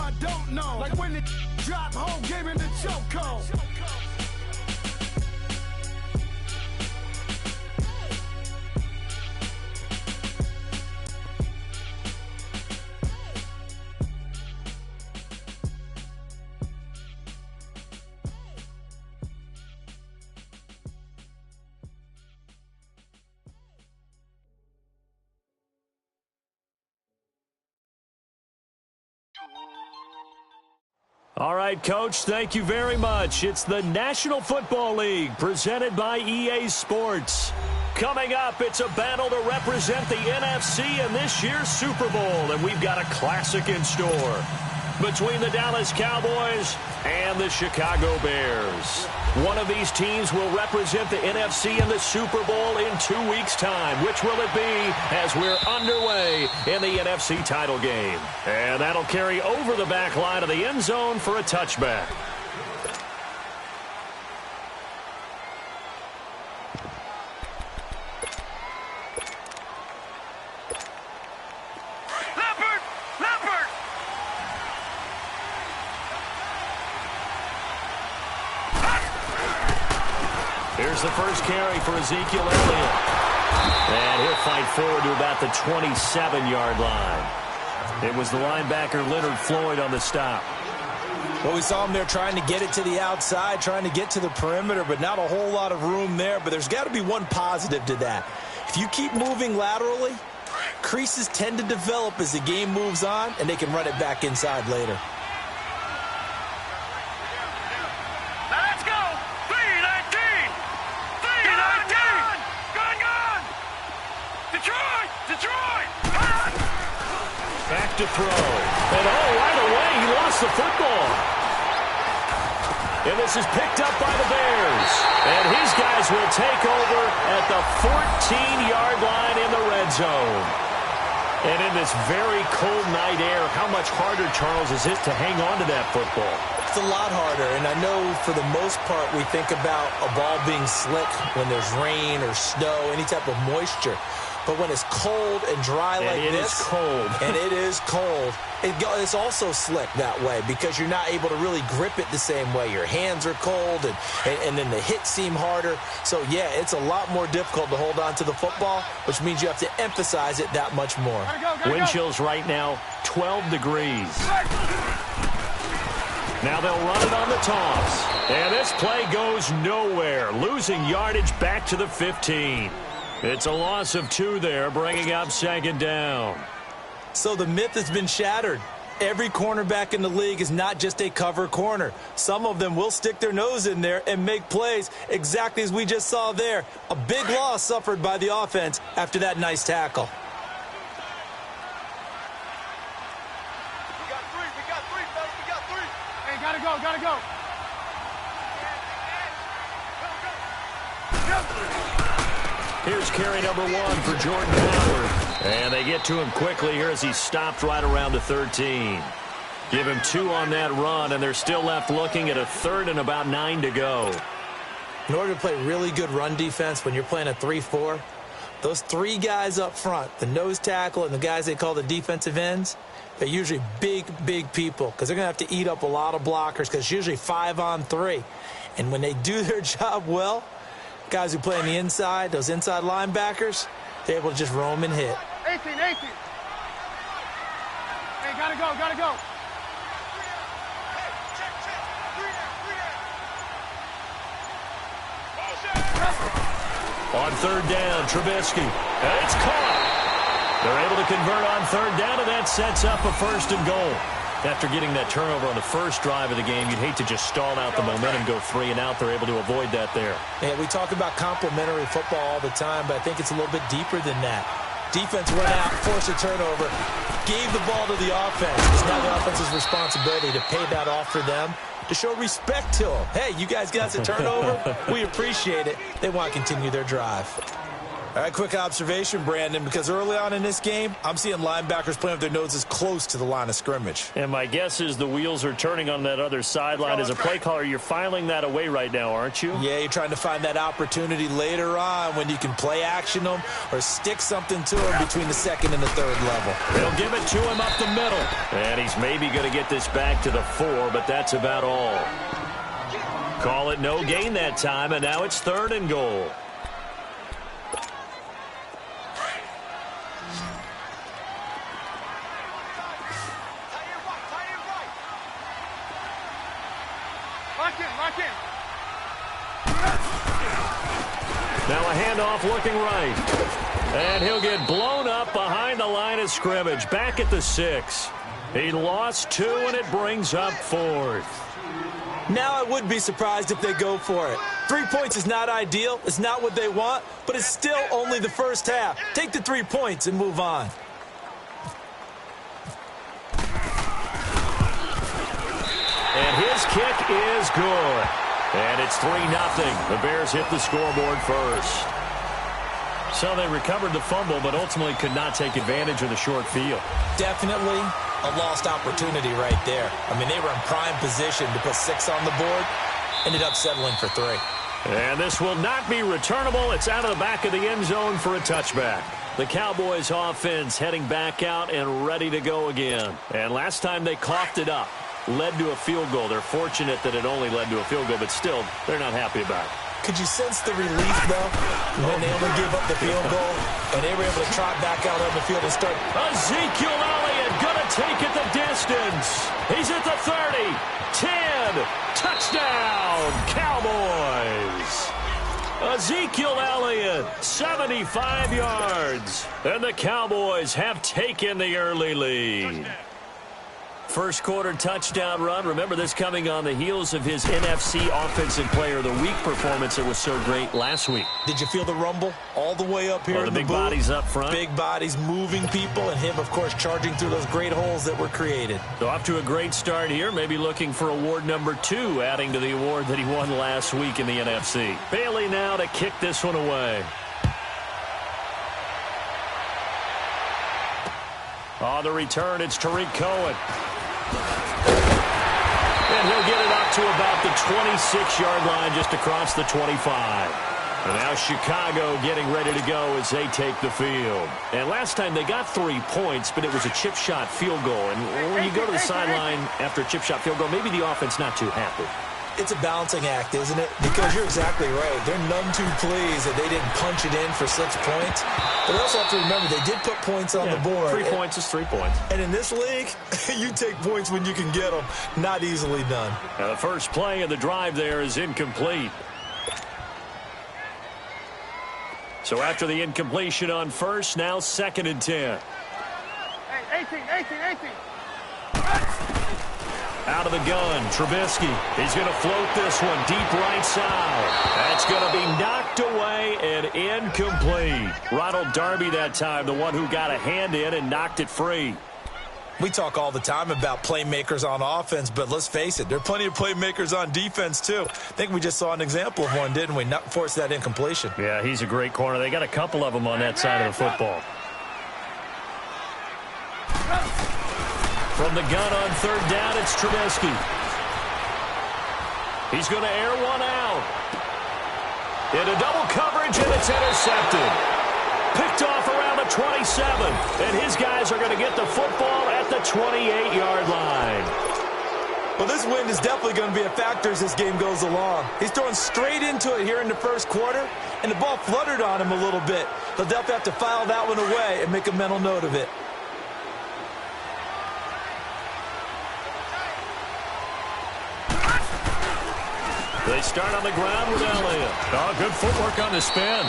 I don't know. Like when it drop, whole game in the chokehold. All right, Coach, thank you very much. It's the National Football League presented by EA Sports. Coming up, it's a battle to represent the NFC in this year's Super Bowl, and we've got a classic in store between the Dallas Cowboys and the Chicago Bears. One of these teams will represent the NFC in the Super Bowl in 2 weeks' time. Which will it be as we're underway in the NFC title game? And that'll carry over the back line of the end zone for a touchback. Here's the first carry for Ezekiel Elliott. And he'll fight forward to about the 27-yard line. It was the linebacker Leonard Floyd on the stop. Well, we saw him there trying to get it to the outside, trying to get to the perimeter, but not a whole lot of room there. But there's got to be one positive to that. If you keep moving laterally, creases tend to develop as the game moves on, and they can run it back inside later. Back to throw. And right away, he lost the football. And this is picked up by the Bears. And his guys will take over at the 14-yard line in the red zone. And in this very cold night air, how much harder, Charles, is it to hang on to that football? It's a lot harder, and I know for the most part we think about a ball being slick when there's rain or snow, any type of moisture. But when it's cold and dry like this, it is cold. And it is cold, it's also slick that way because you're not able to really grip it the same way. Your hands are cold, and then the hits seem harder. So, yeah, it's a lot more difficult to hold on to the football, which means you have to emphasize it that much more. Wind chills right now, 12 degrees. Now they'll run it on the toss. And this play goes nowhere, losing yardage back to the 15. It's a loss of 2 there, bringing up second down. So the myth has been shattered. Every cornerback in the league is not just a cover corner. Some of them will stick their nose in there and make plays exactly as we just saw there. A big loss suffered by the offense after that nice tackle. We got three, fellas, we got three. Hey, gotta go. Here's carry number 1 for Jordan Howard. And they get to him quickly here as he stopped right around the 13. Give him 2 on that run, and they're still left looking at a 3rd and about 9 to go. In order to play really good run defense when you're playing a 3-4, those 3 guys up front, the nose tackle and the guys they call the defensive ends, they're usually big people because they're going to have to eat up a lot of blockers because it's usually 5 on 3. And when they do their job well, guys who play on the inside, those inside linebackers, they're able to just roam and hit. 18. Hey, gotta go. On 3rd down, Trubisky. And it's caught. They're able to convert on 3rd down, and that sets up a 1st and goal. After getting that turnover on the first drive of the game, you'd hate to just stall out the momentum, go 3 and out. They're able to avoid that there. Yeah, we talk about complementary football all the time, but I think it's a little bit deeper than that. Defense went out, forced a turnover, gave the ball to the offense. It's now the offense's responsibility to pay that off for them, to show respect to them. Hey, you guys got us a turnover? We appreciate it. They want to continue their drive. All right, quick observation, Brandon, because early on in this game, I'm seeing linebackers playing with their noses close to the line of scrimmage. And my guess is the wheels are turning on that other sideline. As a play caller, you're filing that away right now, aren't you? Yeah, you're trying to find that opportunity later on when you can play action them or stick something to him between the second and the third level. They'll give it to him up the middle. And he's maybe going to get this back to the 4, but that's about all. Call it no gain that time, and now it's 3rd and goal. Lock in. Now a handoff looking right. And he'll get blown up behind the line of scrimmage. Back at the 6. He lost 2, and it brings up 4th. Now I would be surprised if they go for it. 3 points is not ideal. It's not what they want, but it's still only the first half. Take the 3 points and move on. And his kick is good. And it's 3-0. The Bears hit the scoreboard first. So they recovered the fumble, but ultimately could not take advantage of the short field. Definitely a lost opportunity right there. I mean, they were in prime position to put 6 on the board. Ended up settling for 3. And this will not be returnable. It's out of the back of the end zone for a touchback. The Cowboys offense heading back out and ready to go again. And last time they coughed it up. Led to a field goal. They're fortunate that it only led to a field goal, but still, they're not happy about it. Could you sense the relief, though, when they only gave up the field goal and they were able to trot back out on the field and start? Ezekiel Elliott gonna take it the distance. He's at the 30, 10, touchdown, Cowboys. Ezekiel Elliott, 75 yards, and the Cowboys have taken the early lead. First quarter touchdown run. Remember this coming on the heels of his NFC Offensive Player of the Week performance that was so great last week. Did you feel the rumble all the way up here? The big bodies up front. Big bodies moving people, and him, of course, charging through those great holes that were created. So off to a great start here. Maybe looking for award number 2, adding to the award that he won last week in the NFC. Bailey now to kick this one away. On the return, it's Tariq Cohen. And he'll get it up to about the 26-yard line, just across the 25. And now Chicago getting ready to go as they take the field. And last time they got 3 points, but it was a chip shot field goal. And when you go to the sideline after a chip shot field goal, maybe the offense not too happy. It's a balancing act, isn't it? Because you're exactly right. They're none too pleased that they didn't punch it in for 6 points. But they also have to remember they did put points on the board. 3 points is 3 points. And in this league, you take points when you can get them. Not easily done. Now the first play of the drive there is incomplete. So after the incompletion on first, now 2nd and 10. Hey, 18. Out of the gun, Trubisky. He's going to float this one deep right side. That's going to be knocked away and incomplete. Ronald Darby that time, the one who got a hand in and knocked it free. We talk all the time about playmakers on offense, but let's face it, there are plenty of playmakers on defense, too. I think we just saw an example of one, didn't we? Not force that incompletion. Yeah, he's a great corner. They got a couple of them on that side of the football. From the gun on 3rd down, it's Trubisky. He's going to air one out. Into double coverage, and it's intercepted. Picked off around the 27. And his guys are going to get the football at the 28-yard line. Well, this wind is definitely going to be a factor as this game goes along. He's throwing straight into it here in the first quarter, and the ball fluttered on him a little bit. He'll definitely have to file that one away and make a mental note of it. They start on the ground with Elliott. Oh, good footwork on the spin.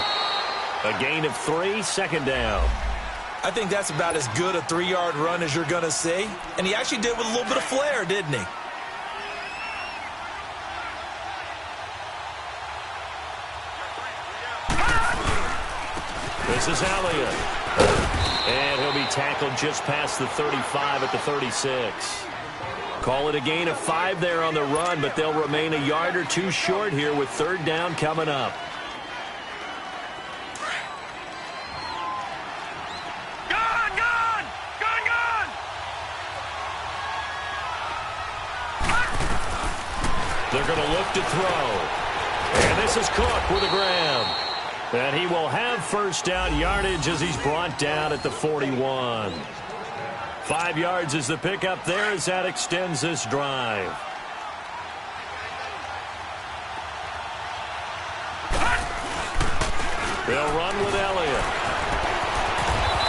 A gain of 3, 2nd down. I think that's about as good a 3-yard run as you're going to see. And he actually did with a little bit of flair, didn't he? This is Elliott. And he'll be tackled just past the 35 at the 36. Call it a gain of 5 there on the run, but they'll remain a yard or 2 short here with 3rd down coming up. They're going to look to throw. And this is Cook with a grab. And he will have first down yardage as he's brought down at the 41. 5 yards is the pickup there as that extends this drive. They'll run with Elliott.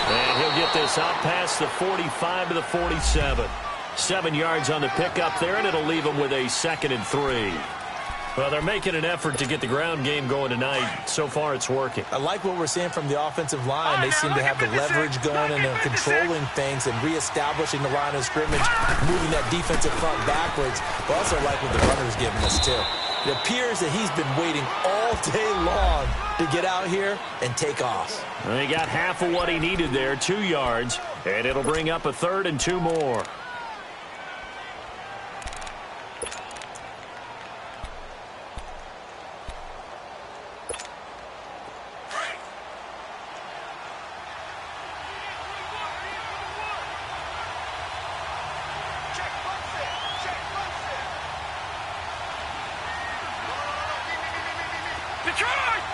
And he'll get this out past the 45 to the 47. 7 yards on the pickup there, and it'll leave him with a 2nd and 3. Well, they're making an effort to get the ground game going tonight. So far, it's working. I like what we're seeing from the offensive line. They seem to have the leverage going, and they're controlling things and reestablishing the line of scrimmage, moving that defensive front backwards. But also like what the runner's giving us, too. It appears that he's been waiting all day long to get out here and take off. Well, he got half of what he needed there, 2 yards, and it'll bring up a 3rd and 2 more.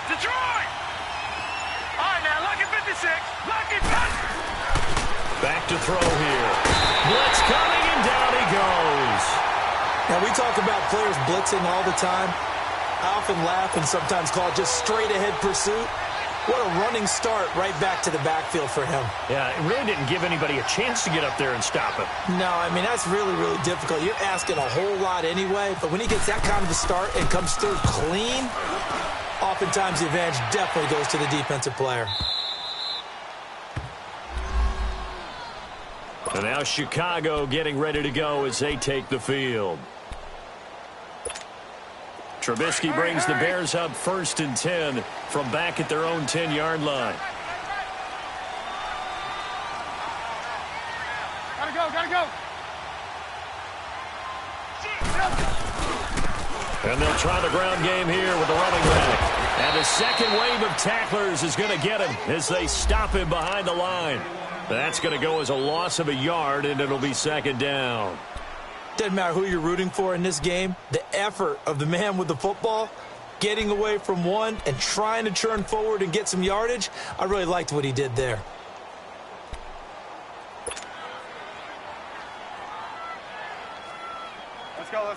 Detroit! All right, now, lock it 56. Lock it. Back to throw here. Blitz coming, and down he goes. Now, we talk about players blitzing all the time. I often laugh and sometimes call it just straight-ahead pursuit. What a running start right back to the backfield for him. Yeah, it really didn't give anybody a chance to get up there and stop him. No, I mean, that's really, really difficult. You're asking a whole lot anyway, but when he gets that kind of a start and comes through clean, oftentimes the advantage definitely goes to the defensive player. And now Chicago getting ready to go as they take the field. Trubisky brings the Bears up 1st and 10 from back at their own 10-yard line. Gotta go. And they'll try the ground game here with the running back. And the second wave of tacklers is going to get him as they stop him behind the line. That's going to go as a loss of a yard, and it'll be 2nd down. Doesn't matter who you're rooting for in this game. The effort of the man with the football, getting away from one and trying to churn forward and get some yardage, I really liked what he did there. Let's go.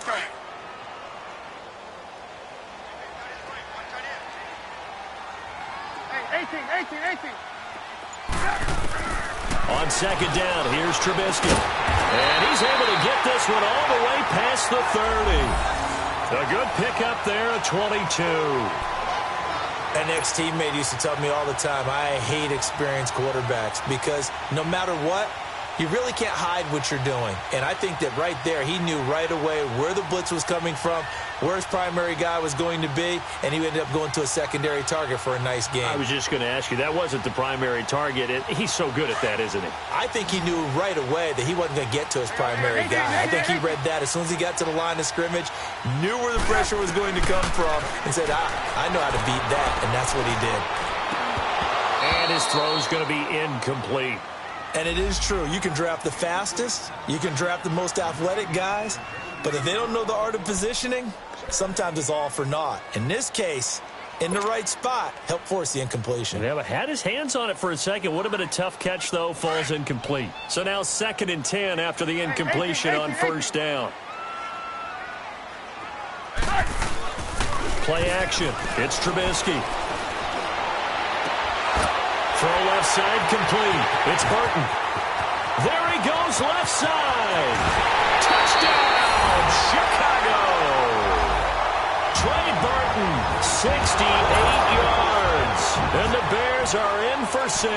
Hey, 18. On 2nd down, here's Trubisky. And he's able to get this one all the way past the 30. A good pickup there at 22. An ex-teammate used to tell me all the time, I hate experienced quarterbacks because no matter what, you really can't hide what you're doing. And I think that right there, he knew right away where the blitz was coming from, where his primary guy was going to be, and he ended up going to a secondary target for a nice game. I was just going to ask you, that wasn't the primary target. He's so good at that, isn't he? I think he knew right away that he wasn't going to get to his primary guy. I think he read that as soon as he got to the line of scrimmage, knew where the pressure was going to come from, and said, I know how to beat that, and that's what he did. And his throw's going to be incomplete. And it is true. You can draft the fastest. You can draft the most athletic guys. But if they don't know the art of positioning, sometimes it's all for naught. In this case, in the right spot, helped force the incompletion. Yeah, but had his hands on it for a second. Would have been a tough catch, though. Falls incomplete. So now 2nd and 10 after the incompletion on 1st down. Play action. It's Trubisky. Throw left side complete. It's Burton. There he goes left side. Touchdown, Chicago. Trey Burton, 68 yards. And the Bears are in for 6.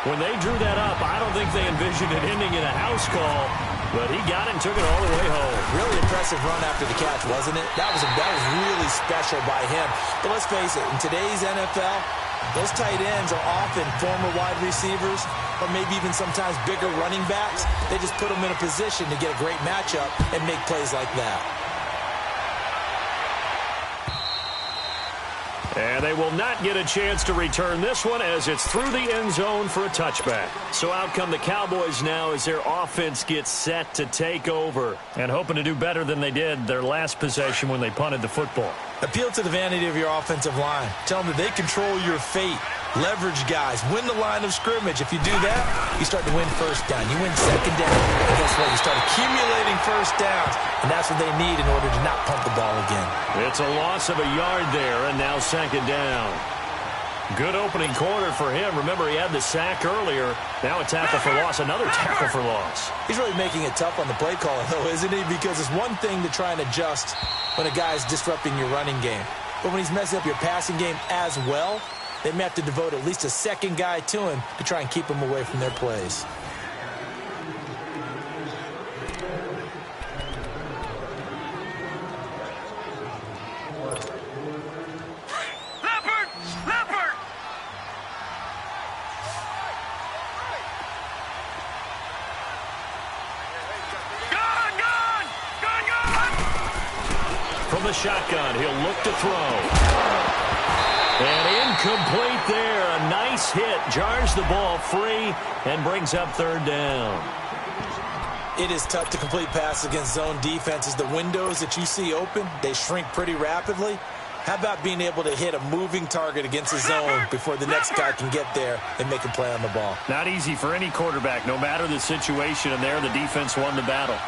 When they drew that up, I don't think they envisioned it ending in a house call, but he got it and took it all the way home. Really impressive run after the catch, wasn't it? That was really special by him. But let's face it, in today's NFL, those tight ends are often former wide receivers or maybe even sometimes bigger running backs. They just put them in a position to get a great matchup and make plays like that. And they will not get a chance to return this one as it's through the end zone for a touchback. So out come the Cowboys now as their offense gets set to take over. And hoping to do better than they did their last possession when they punted the football. Appeal to the vanity of your offensive line. Tell them that they control your fate. Leverage guys. Win the line of scrimmage. If you do that, you start to win first down. You win second down. And guess what? You start accumulating first downs. And that's what they need in order to not punt the ball again. It's a loss of a yard there, and now second down. Good opening quarter for him. Remember, he had the sack earlier. Now a tackle for loss, another tackle for loss. He's really making it tough on the play caller, though, isn't he? Because it's one thing to try and adjust when a guy's disrupting your running game. But when he's messing up your passing game as well, they may have to devote at least a second guy to him to try and keep him away from their plays. From the shotgun, he'll look to throw. And incomplete there. A nice hit. Jars the ball free and brings up third down. It is tough to complete passes against zone defenses. The windows that you see open, they shrink pretty rapidly. How about being able to hit a moving target against the zone before the next guy can get there and make a play on the ball? Not easy for any quarterback, no matter the situation. And there, the defense won the battle.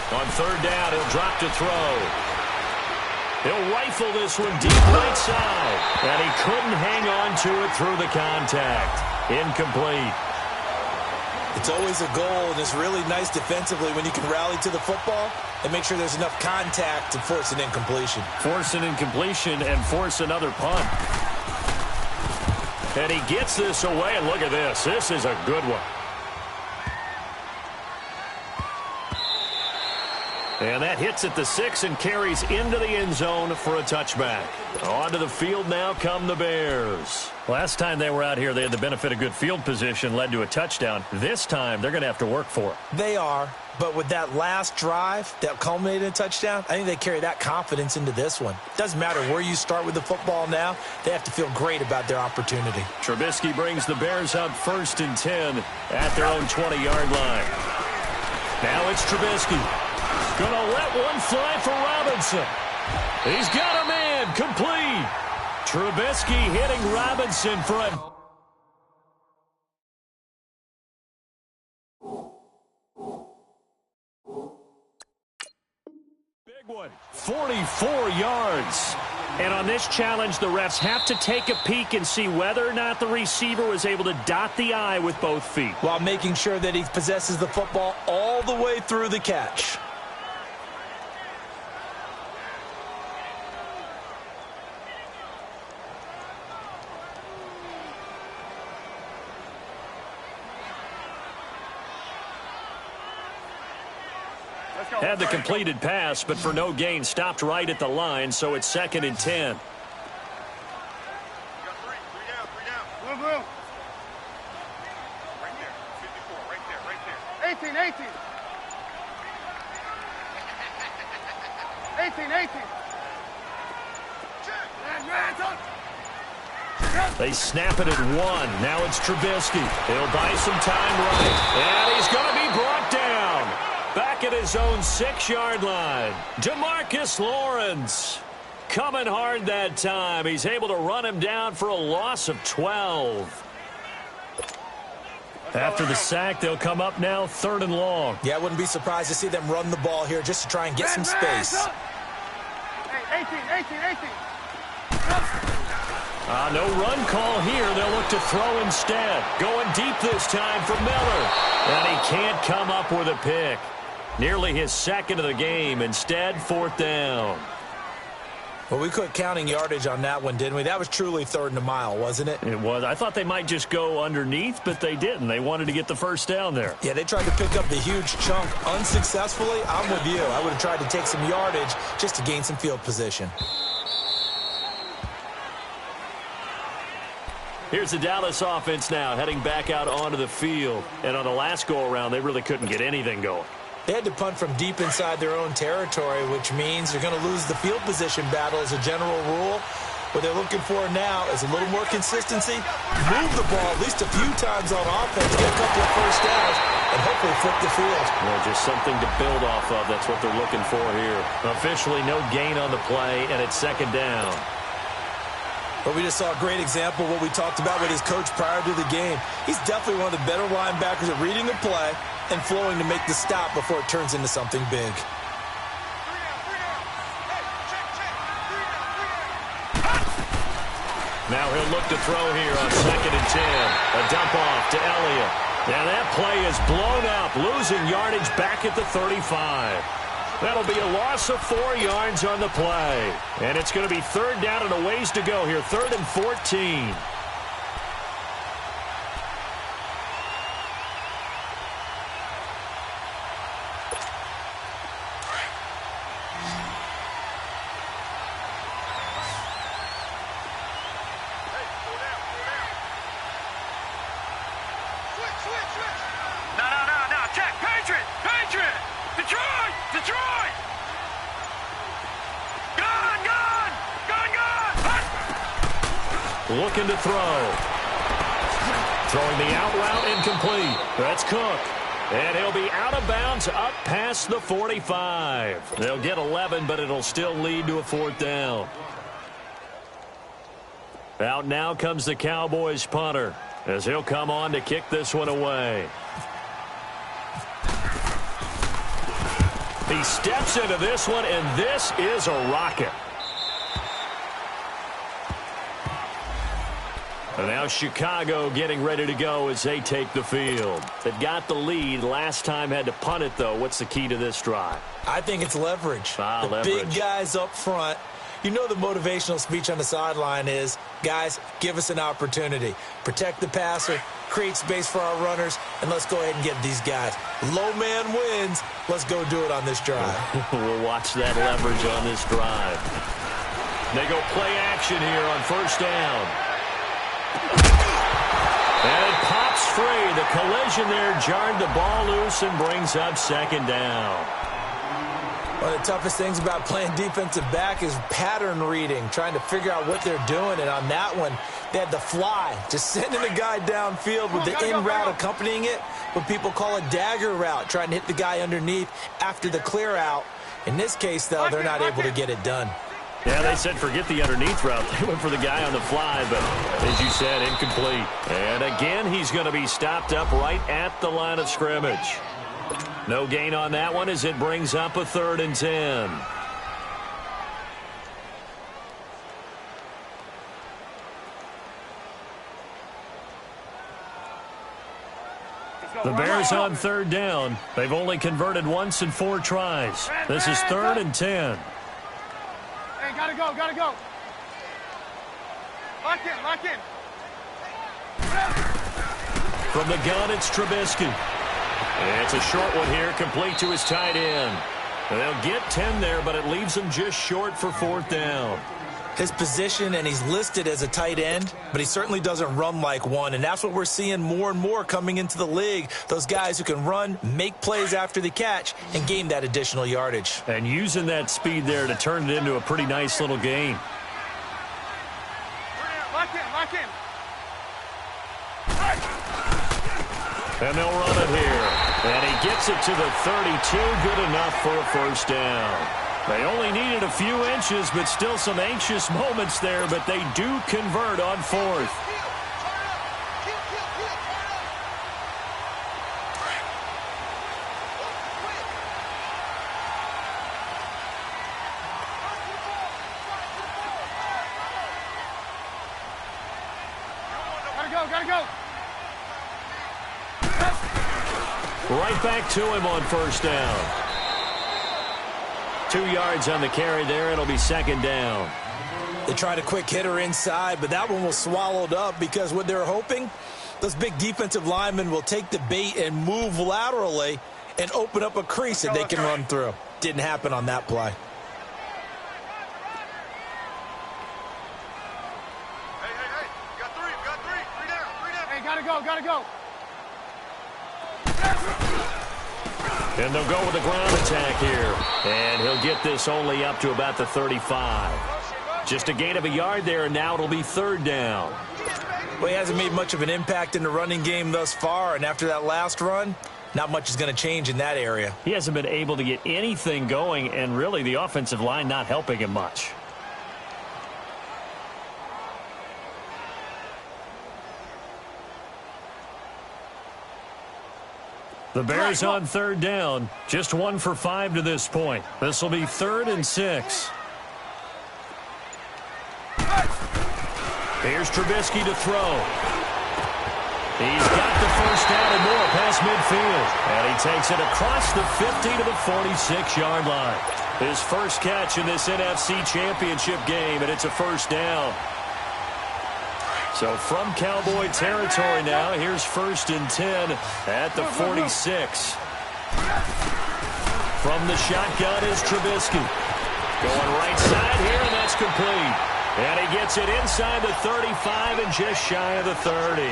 On third down, he'll drop to throw. He'll rifle this one deep right side. And he couldn't hang on to it through the contact. Incomplete. It's always a goal, and it's really nice defensively when you can rally to the football and make sure there's enough contact to force an incompletion. Force an incompletion and force another punt. And he gets this away, and look at this. This is a good one. And that hits at the 6 and carries into the end zone for a touchback. Onto the field now come the Bears. Last time they were out here, they had the benefit of good field position, led to a touchdown. This time, they're going to have to work for it. They are, but with that last drive that culminated in a touchdown, I think they carry that confidence into this one. Doesn't matter where you start with the football now, they have to feel great about their opportunity. Trubisky brings the Bears up 1st and 10 at their own 20-yard line. Now it's Trubisky. Gonna let one fly for Robinson. He's got a man, complete. Trubisky hitting Robinson for a big one. 44 yards. And on this challenge, the refs have to take a peek and see whether or not the receiver was able to dot the I with both feet, while making sure that he possesses the football all the way through the catch. Had the completed pass, but for no gain, stopped right at the line, so it's 2nd and 10. Three down. Blue. Right there. 54, right there. 18. 18. They snap it at 1. Now it's Trubisky. He'll buy some time right. And he's going to be brought down. Back at his own 6-yard line. DeMarcus Lawrence coming hard that time. He's able to run him down for a loss of 12. After the sack, they'll come up now 3rd and long. Yeah, I wouldn't be surprised to see them run the ball here just to try and get some space. 18. No run call here. They'll look to throw instead. Going deep this time for Miller. And he can't come up with a pick. Nearly his 2nd of the game. Instead, 4th down. Well, we quit counting yardage on that one, didn't we? That was truly 3rd and a mile, wasn't it? It was. I thought they might just go underneath, but they didn't. They wanted to get the first down there. Yeah, they tried to pick up the huge chunk unsuccessfully. I'm with you. I would have tried to take some yardage just to gain some field position. Here's the Dallas offense now heading back out onto the field. And on the last go-around, they really couldn't get anything going. They had to punt from deep inside their own territory, which means they're going to lose the field position battle as a general rule. What they're looking for now is a little more consistency, move the ball at least a few times on offense, get a couple of first downs, and hopefully flip the field. Well, just something to build off of. That's what they're looking for here. Officially no gain on the play, and it's second down. But we just saw a great example of what we talked about with his coach prior to the game. He's definitely one of the better linebackers at reading a play and flowing to make the stop before it turns into something big. Now he'll look to throw here on 2nd and 10. A dump off to Elliott. And that play is blown up, losing yardage back at the 35. That'll be a loss of 4 yards on the play. And it's going to be third down and a ways to go here, 3rd and 14. Looking to throw. Throwing the out route incomplete. That's Cook. And he'll be out of bounds up past the 45. They'll get 11, but it'll still lead to a 4th down. Out now comes the Cowboys punter as he'll come on to kick this one away. He steps into this one, and this is a rocket. And now Chicago getting ready to go as they take the field. They've got the lead. Last time had to punt it, though. What's the key to this drive? I think it's leverage. Leverage. Big guys up front. You know the motivational speech on the sideline is, guys, give us an opportunity. Protect the passer, create space for our runners, and let's go ahead and get these guys. Low man wins. Let's go do it on this drive. We'll watch that leverage on this drive. They go play action here on 1st down. And it pops free. The collision there jarred the ball loose and brings up 2nd down. One of the toughest things about playing defensive back is pattern reading, trying to figure out what they're doing. And on that one, they had the fly, just sending a guy downfield with the in route accompanying it, what people call a dagger route, trying to hit the guy underneath after the clear out. In this case, though, they're not able to get it done. Yeah, they said forget the underneath route. They went for the guy on the fly, but as you said, incomplete. And again, he's going to be stopped up right at the line of scrimmage. No gain on that one as it brings up a 3rd and 10. The Bears on 3rd down. They've only converted once in 4 tries. This is 3rd and 10. Hey, gotta go, gotta go. Lock in, lock in. From the gun, it's Trubisky. It's a short one here, complete to his tight end. And they'll get 10 there, but it leaves him just short for 4th down. His position, and he's listed as a tight end, but he certainly doesn't run like one, and that's what we're seeing more and more coming into the league. Those guys who can run, make plays after the catch, and gain that additional yardage. And using that speed there to turn it into a pretty nice little gain. Lock in, lock in. And they'll run it here. And he gets it to the 32, good enough for a 1st down. They only needed a few inches, but still some anxious moments there, but they do convert on 4th. Gotta go, gotta go. Right back to him on 1st down. 2 yards on the carry there. It'll be 2nd down. They tried a quick hitter inside, but that one was swallowed up because what they're hoping, those big defensive linemen will take the bait and move laterally and open up a crease that they can run through. Didn't happen on that play. Hey, hey, hey. You got 3, you got 3. Gotta go. And they'll go with the ground attack here. And he'll get this only up to about the 35. Just a gain of a yard there, and now it'll be third down. Well, he hasn't made much of an impact in the running game thus far, and after that last run, not much is going to change in that area. He hasn't been able to get anything going, and really the offensive line not helping him much. The Bears on third down, just 1 for 5 to this point. This will be 3rd and 6. Here's Trubisky to throw. He's got the first down and more past midfield. And he takes it across the 50 to the 46-yard line. His first catch in this NFC Championship game, and it's a first down. So from Cowboy territory now, here's 1st and 10 at the 46. From the shotgun is Trubisky. Going right side here, and that's complete. And he gets it inside the 35 and just shy of the 30.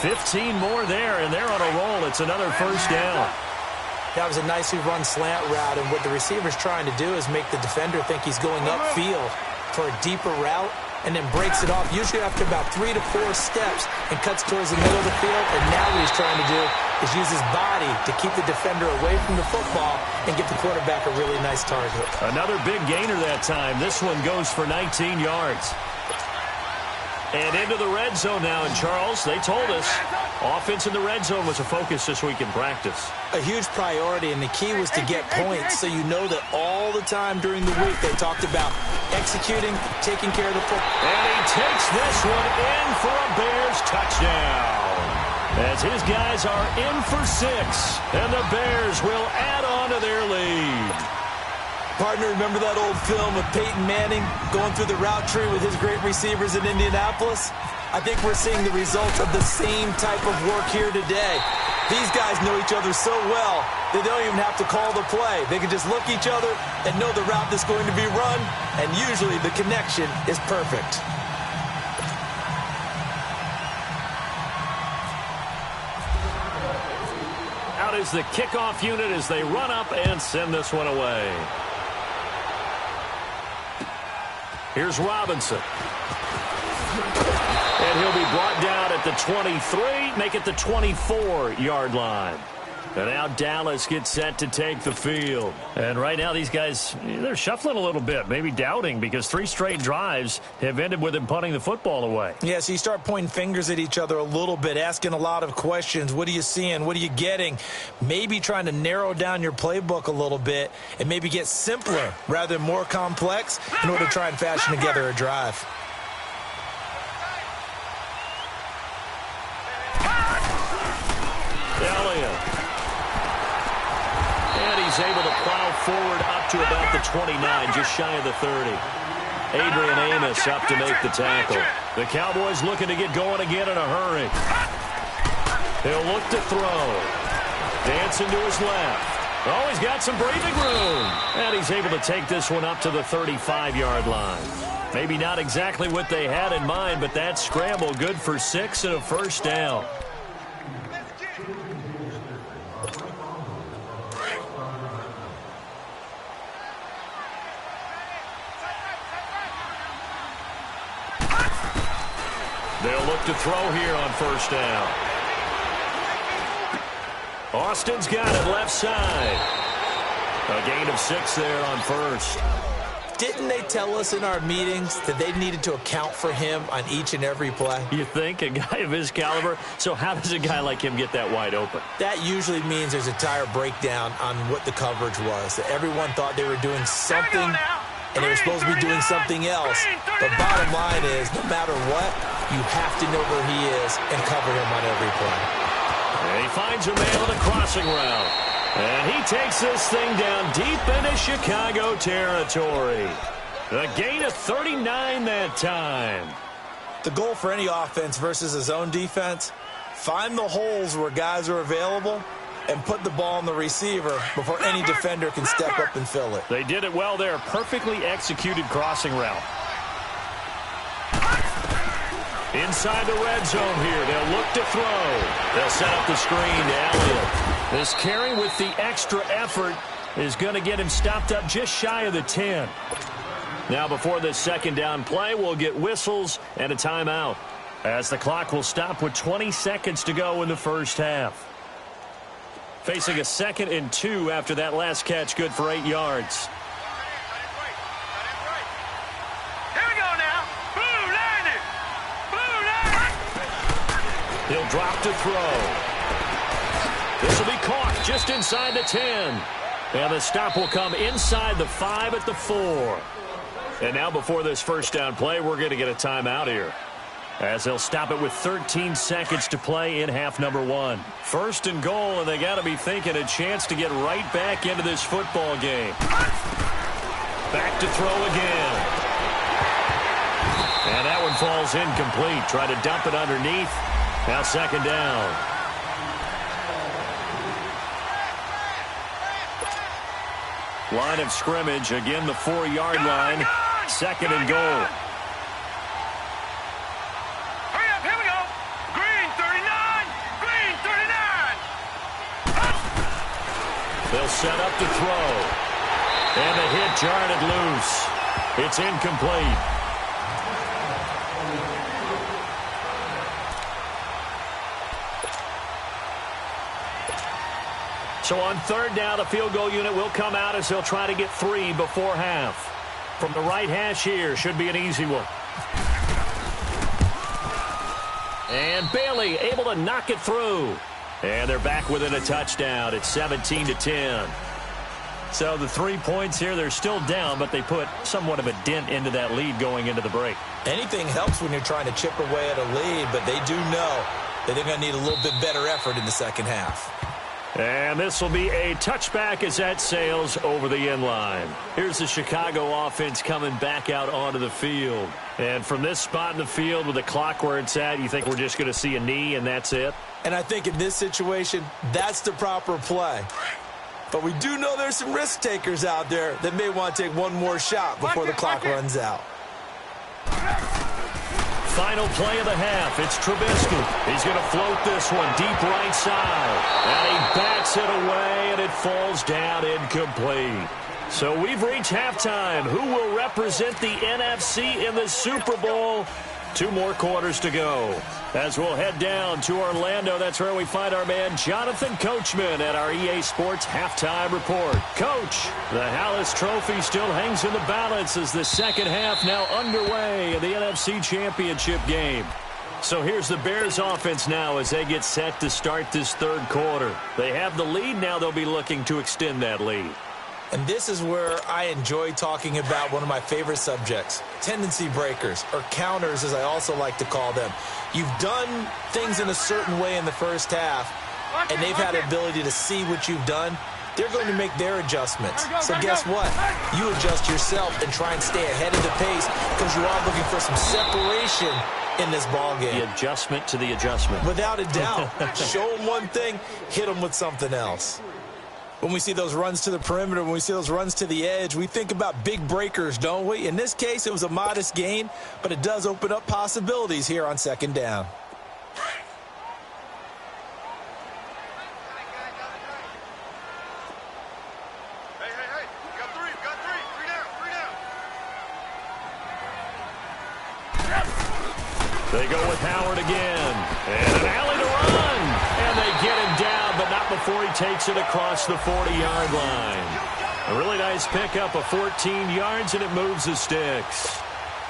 15 more there, and they're on a roll. It's another first down. That was a nicely run slant route, and what the receiver's trying to do is make the defender think he's going upfield for a deeper route, and then breaks it off, usually after about 3 to 4 steps, and cuts towards the middle of the field. And now what he's trying to do is use his body to keep the defender away from the football and give the quarterback a really nice target. Another big gainer that time. This one goes for 19 yards. And into the red zone now. And, Charles, they told us offense in the red zone was a focus this week in practice. A huge priority, and the key was to get points, so you know that all the time during the week they talked about executing, taking care of the football. And he takes this one in for a Bears touchdown. As his guys are in for 6, and the Bears will add on to their lead. Partner, remember that old film of Peyton Manning going through the route tree with his great receivers in Indianapolis? I think we're seeing the results of the same type of work here today. These guys know each other so well, they don't even have to call the play. They can just look each other and know the route that's going to be run, and usually the connection is perfect. Out is the kickoff unit as they run up and send this one away. Here's Robinson. And he'll be brought down at the 23, make it the 24-yard line. And now Dallas gets set to take the field. And right now these guys, they're shuffling a little bit, maybe doubting, because 3 straight drives have ended with them punting the football away. Yeah, so you start pointing fingers at each other a little bit, asking a lot of questions. What are you seeing? What are you getting? Maybe trying to narrow down your playbook a little bit and maybe get simpler rather than more complex in order to try and fashion together a drive. He's able to plow forward up to about the 29, just shy of the 30. Adrian Amos up to make the tackle. The Cowboys looking to get going again in a hurry. He'll look to throw. Dancing to his left. Oh, he's got some breathing room. And he's able to take this one up to the 35-yard line. Maybe not exactly what they had in mind, but that scramble good for 6 and a first down. They'll look to throw here on first down. Austin's got it left side. A gain of 6 there on first. Didn't they tell us in our meetings that they needed to account for him on each and every play? You think? A guy of his caliber? So how does a guy like him get that wide open? That usually means there's a tire breakdown on what the coverage was. That everyone thought they were doing something, and they were supposed to be doing something else. But bottom line is, no matter what, you have to know where he is and cover him on every play. And he finds a man on the crossing route. And he takes this thing down deep into Chicago territory. A gain of 39 that time. The goal for any offense versus his own defense, find the holes where guys are available and put the ball on the receiver before any defender can step up and fill it. They did it well there. Perfectly executed crossing route. In inside the red zone here. They'll look to throw. They'll set up the screen to Elliott. This carry with the extra effort is going to get him stopped up just shy of the 10. Now before this second down play, we'll get whistles and a timeout, as the clock will stop with 20 seconds to go in the first half. Facing a 2nd and 2 after that last catch, good for 8 yards. Here we go now. Blue line it. Blue line. He'll drop to throw. This will be caught just inside the 10. And the stop will come inside the 5 at the 4. And now before this first down play, we're going to get a timeout here, as they'll stop it with 13 seconds to play in half number 1. First and goal, and they got to be thinking a chance to get right back into this football game. Back to throw again. And that one falls incomplete. Try to dump it underneath. Now second down. Line of scrimmage, again the 4-yard line. Second and goal. Hurry up, here we go. Green 39. Green 39. They'll set up to throw. And the hit jarred it loose. It's incomplete. So on third down, the field goal unit will come out as they'll try to get 3 before half. From the right hash here, should be an easy one. And Bailey able to knock it through. And they're back within a touchdown. It's 17-10. So the 3 points here, they're still down, but they put somewhat of a dent into that lead going into the break. Anything helps when you're trying to chip away at a lead, but they do know that they're going to need a little bit better effort in the second half. And this will be a touchback as that sails over the end line. Here's the Chicago offense coming back out onto the field. And from this spot in the field with the clock where it's at, you think we're just going to see a knee and that's it? And I think in this situation, that's the proper play. But we do know there's some risk takers out there that may want to take one more shot before the clock runs out. Final play of the half. It's Trubisky. He's going to float this one deep right side. And he bats it away, and it falls down incomplete. So we've reached halftime. Who will represent the NFC in the Super Bowl? 2 more quarters to go. As we'll head down to Orlando, that's where we find our man Jonathan Coachman at our EA Sports Halftime Report. Coach, the Hallis Trophy still hangs in the balance as the second half now underway in the NFC Championship game. So here's the Bears offense now as they get set to start this third quarter. They have the lead now. They'll be looking to extend that lead. And this is where I enjoy talking about one of my favorite subjects, tendency breakers, or counters as I also like to call them. You've done things in a certain way in the first half, and they've had the ability to see what you've done. They're going to make their adjustments. So guess what? You adjust yourself and try and stay ahead of the pace because you are looking for some separation in this ball game. The adjustment to the adjustment. Without a doubt. Show them one thing, hit them with something else. When we see those runs to the perimeter, when we see those runs to the edge, we think about big breakers, don't we? In this case, it was a modest gain, but it does open up possibilities here on second down. Hey, we got three down. They go with Howard again. And an alley to run. And they get him down, but not before he takes it across the 40-yard line. A really nice pickup of 14 yards, and it moves the sticks.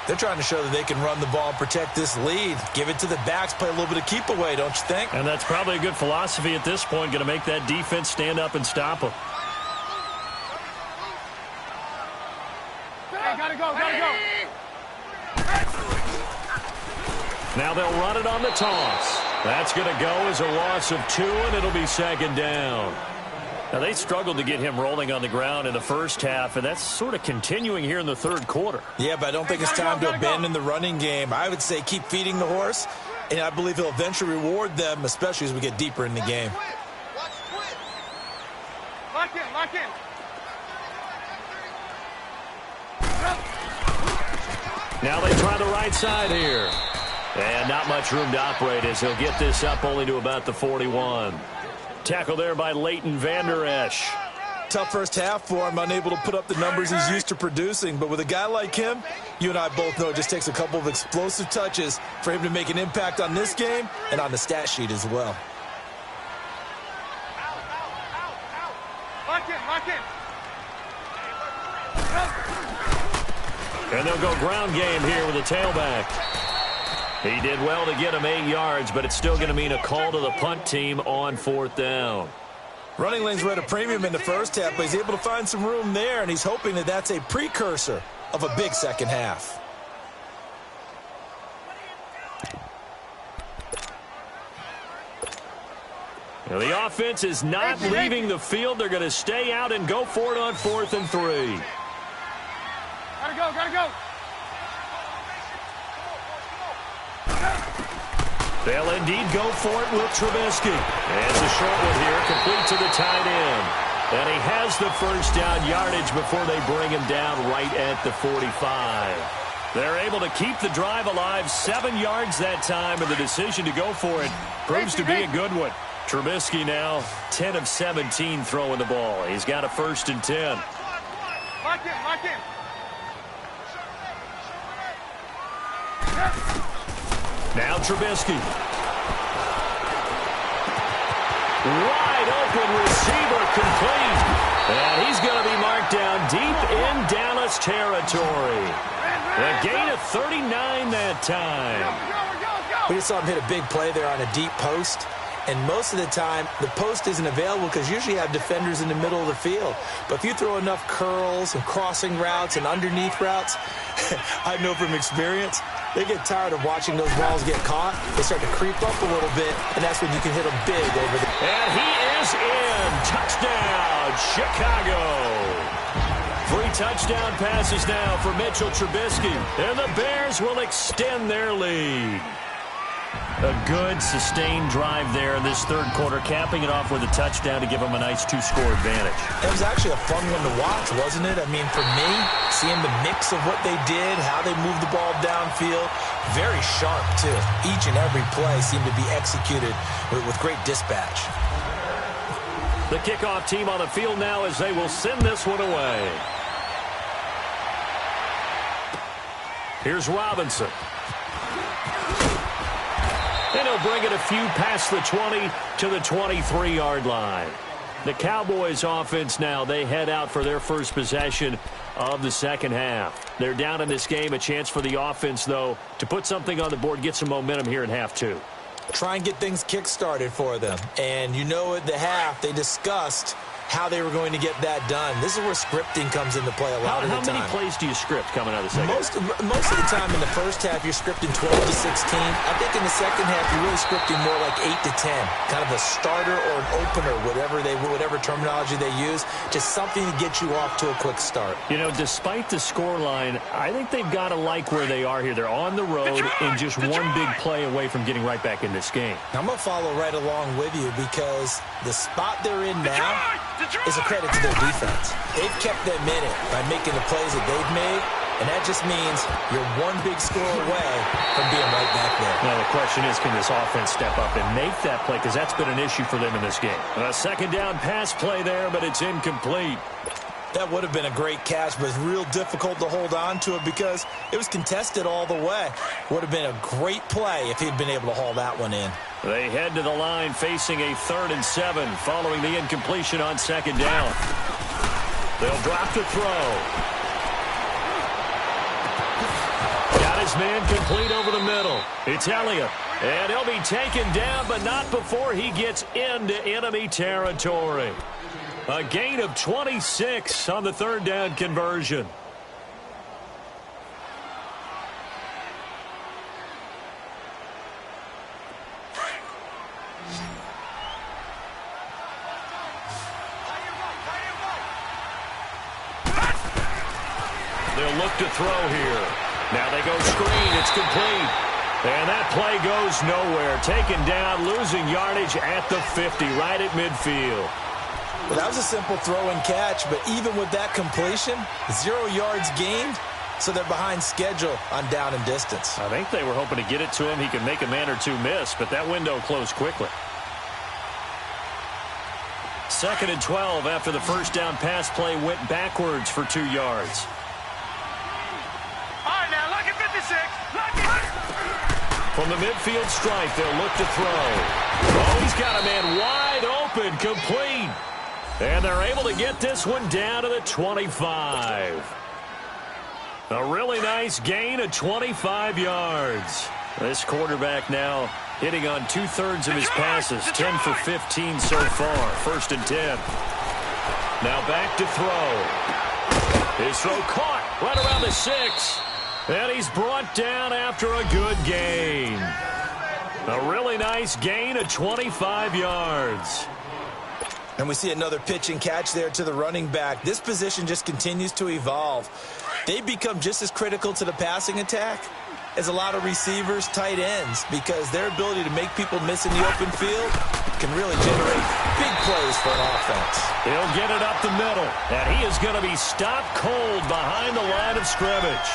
They're trying to show that they can run the ball and protect this lead. Give it to the backs, play a little bit of keep away, don't you think? And that's probably a good philosophy at this point, going to make that defense stand up and stop them. Hey, gotta go. Now they'll run it on the toss. That's going to go as a loss of 2, and it'll be second down. Now, they struggled to get him rolling on the ground in the first half, and that's sort of continuing here in the third quarter. Yeah, but I don't think it's time to abandon the running game. I would say keep feeding the horse, and I believe he'll eventually reward them, especially as we get deeper in the game. Lock in. Now they try the right side here. And not much room to operate as he'll get this up only to about the 41. Tackle there by Leighton Vander Esch. Tough first half for him, unable to put up the numbers he's used to producing. But with a guy like him, you and I both know it just takes a couple of explosive touches for him to make an impact on this game and on the stat sheet as well. Lock in. And they'll go ground game here with a tailback. He did well to get him 8 yards, but it's still going to mean a call to the punt team on 4th down. Running lanes were at a premium in the first half, but he's able to find some room there, and he's hoping that that's a precursor of a big second half. Now the offense is not leaving the field. They're going to stay out and go for it on 4th and 3. Gotta go. They'll indeed go for it with Trubisky. And the short one here, complete to the tight end. And he has the first down yardage before they bring him down right at the 45. They're able to keep the drive alive, 7 yards that time, and the decision to go for it proves to be a good one. Trubisky now 10 of 17 throwing the ball. He's got a 1st and 10. Lock in. Now Trubisky. Wide open receiver complete. And he's going to be marked down deep in Dallas territory. A gain of 39 that time. We just saw him hit a big play there on a deep post. And most of the time, the post isn't available because usually you have defenders in the middle of the field. But if you throw enough curls and crossing routes and underneath routes, I know from experience, they get tired of watching those balls get caught. They start to creep up a little bit, and that's when you can hit them big over the... And he is in. Touchdown, Chicago. 3 touchdown passes now for Mitchell Trubisky. And the Bears will extend their lead. A good, sustained drive there in this 3rd quarter, capping it off with a touchdown to give them a nice 2-score advantage. It was actually a fun one to watch, wasn't it? I mean, for me, seeing the mix of what they did, how they moved the ball downfield, very sharp, too. Each and every play seemed to be executed with great dispatch. The kickoff team on the field now as they will send this one away. Here's Robinson. And he'll bring it a few past the 20 to the 23-yard line. The Cowboys offense now, they head out for their first possession of the second half. They're down in this game. A chance for the offense, though, to put something on the board, get some momentum here in half 2. Try and get things kick-started for them. And you know at the half, they discussed how they were going to get that done. This is where scripting comes into play a lot of the time. How many plays do you script coming out of the second half? Most of the time in the first half, you're scripting 12 to 16. I think in the second half, you're really scripting more like 8 to 10. Kind of a starter or an opener, whatever terminology they use. Just something to get you off to a quick start. You know, despite the scoreline, I think they've got to like where they are here. They're on the road and just one big play away from getting right back in this game. Now, I'm going to follow right along with you because the spot they're in now is a credit to their defense. They've kept them in it by making the plays that they've made, and that just means you're one big score away from being right back there. Now, the question is, can this offense step up and make that play? Because that's been an issue for them in this game. A 2nd down pass play there, but it's incomplete. That would have been a great catch, but it's real difficult to hold on to it because it was contested all the way. Would have been a great play if he'd been able to haul that one in. They head to the line facing a 3rd and 7 following the incompletion on 2nd down. They'll drop to throw. Got his man complete over the middle. It's Elliott. And he'll be taken down, but not before he gets into enemy territory. A gain of 26 on the 3rd down conversion. They'll look to throw here. Now they go screen. It's complete. And that play goes nowhere. Taken down, losing yardage at the 50, right at midfield. Well, that was a simple throw and catch, but even with that completion, 0 yards gained, so they're behind schedule on down and distance. I think they were hoping to get it to him. He could make a man or two miss, but that window closed quickly. 2nd and 12 after the first down pass play went backwards for 2 yards. All right, now, look at 56. Look at... From the midfield stripe, they'll look to throw. Oh, he's got a man wide open, complete. And they're able to get this one down to the 25. A really nice gain of 25 yards. This quarterback now hitting on 2/3 of his passes, 10 for 15 so far. 1st and 10. Now back to throw. His throw caught right around the 6. And he's brought down after a good gain. A really nice gain of 25 yards. And we see another pitch and catch there to the running back. This position just continues to evolve. They've become just as critical to the passing attack as a lot of receivers, tight ends, because their ability to make people miss in the open field can really generate big plays for an offense. He'll get it up the middle, and he is going to be stopped cold behind the line of scrimmage.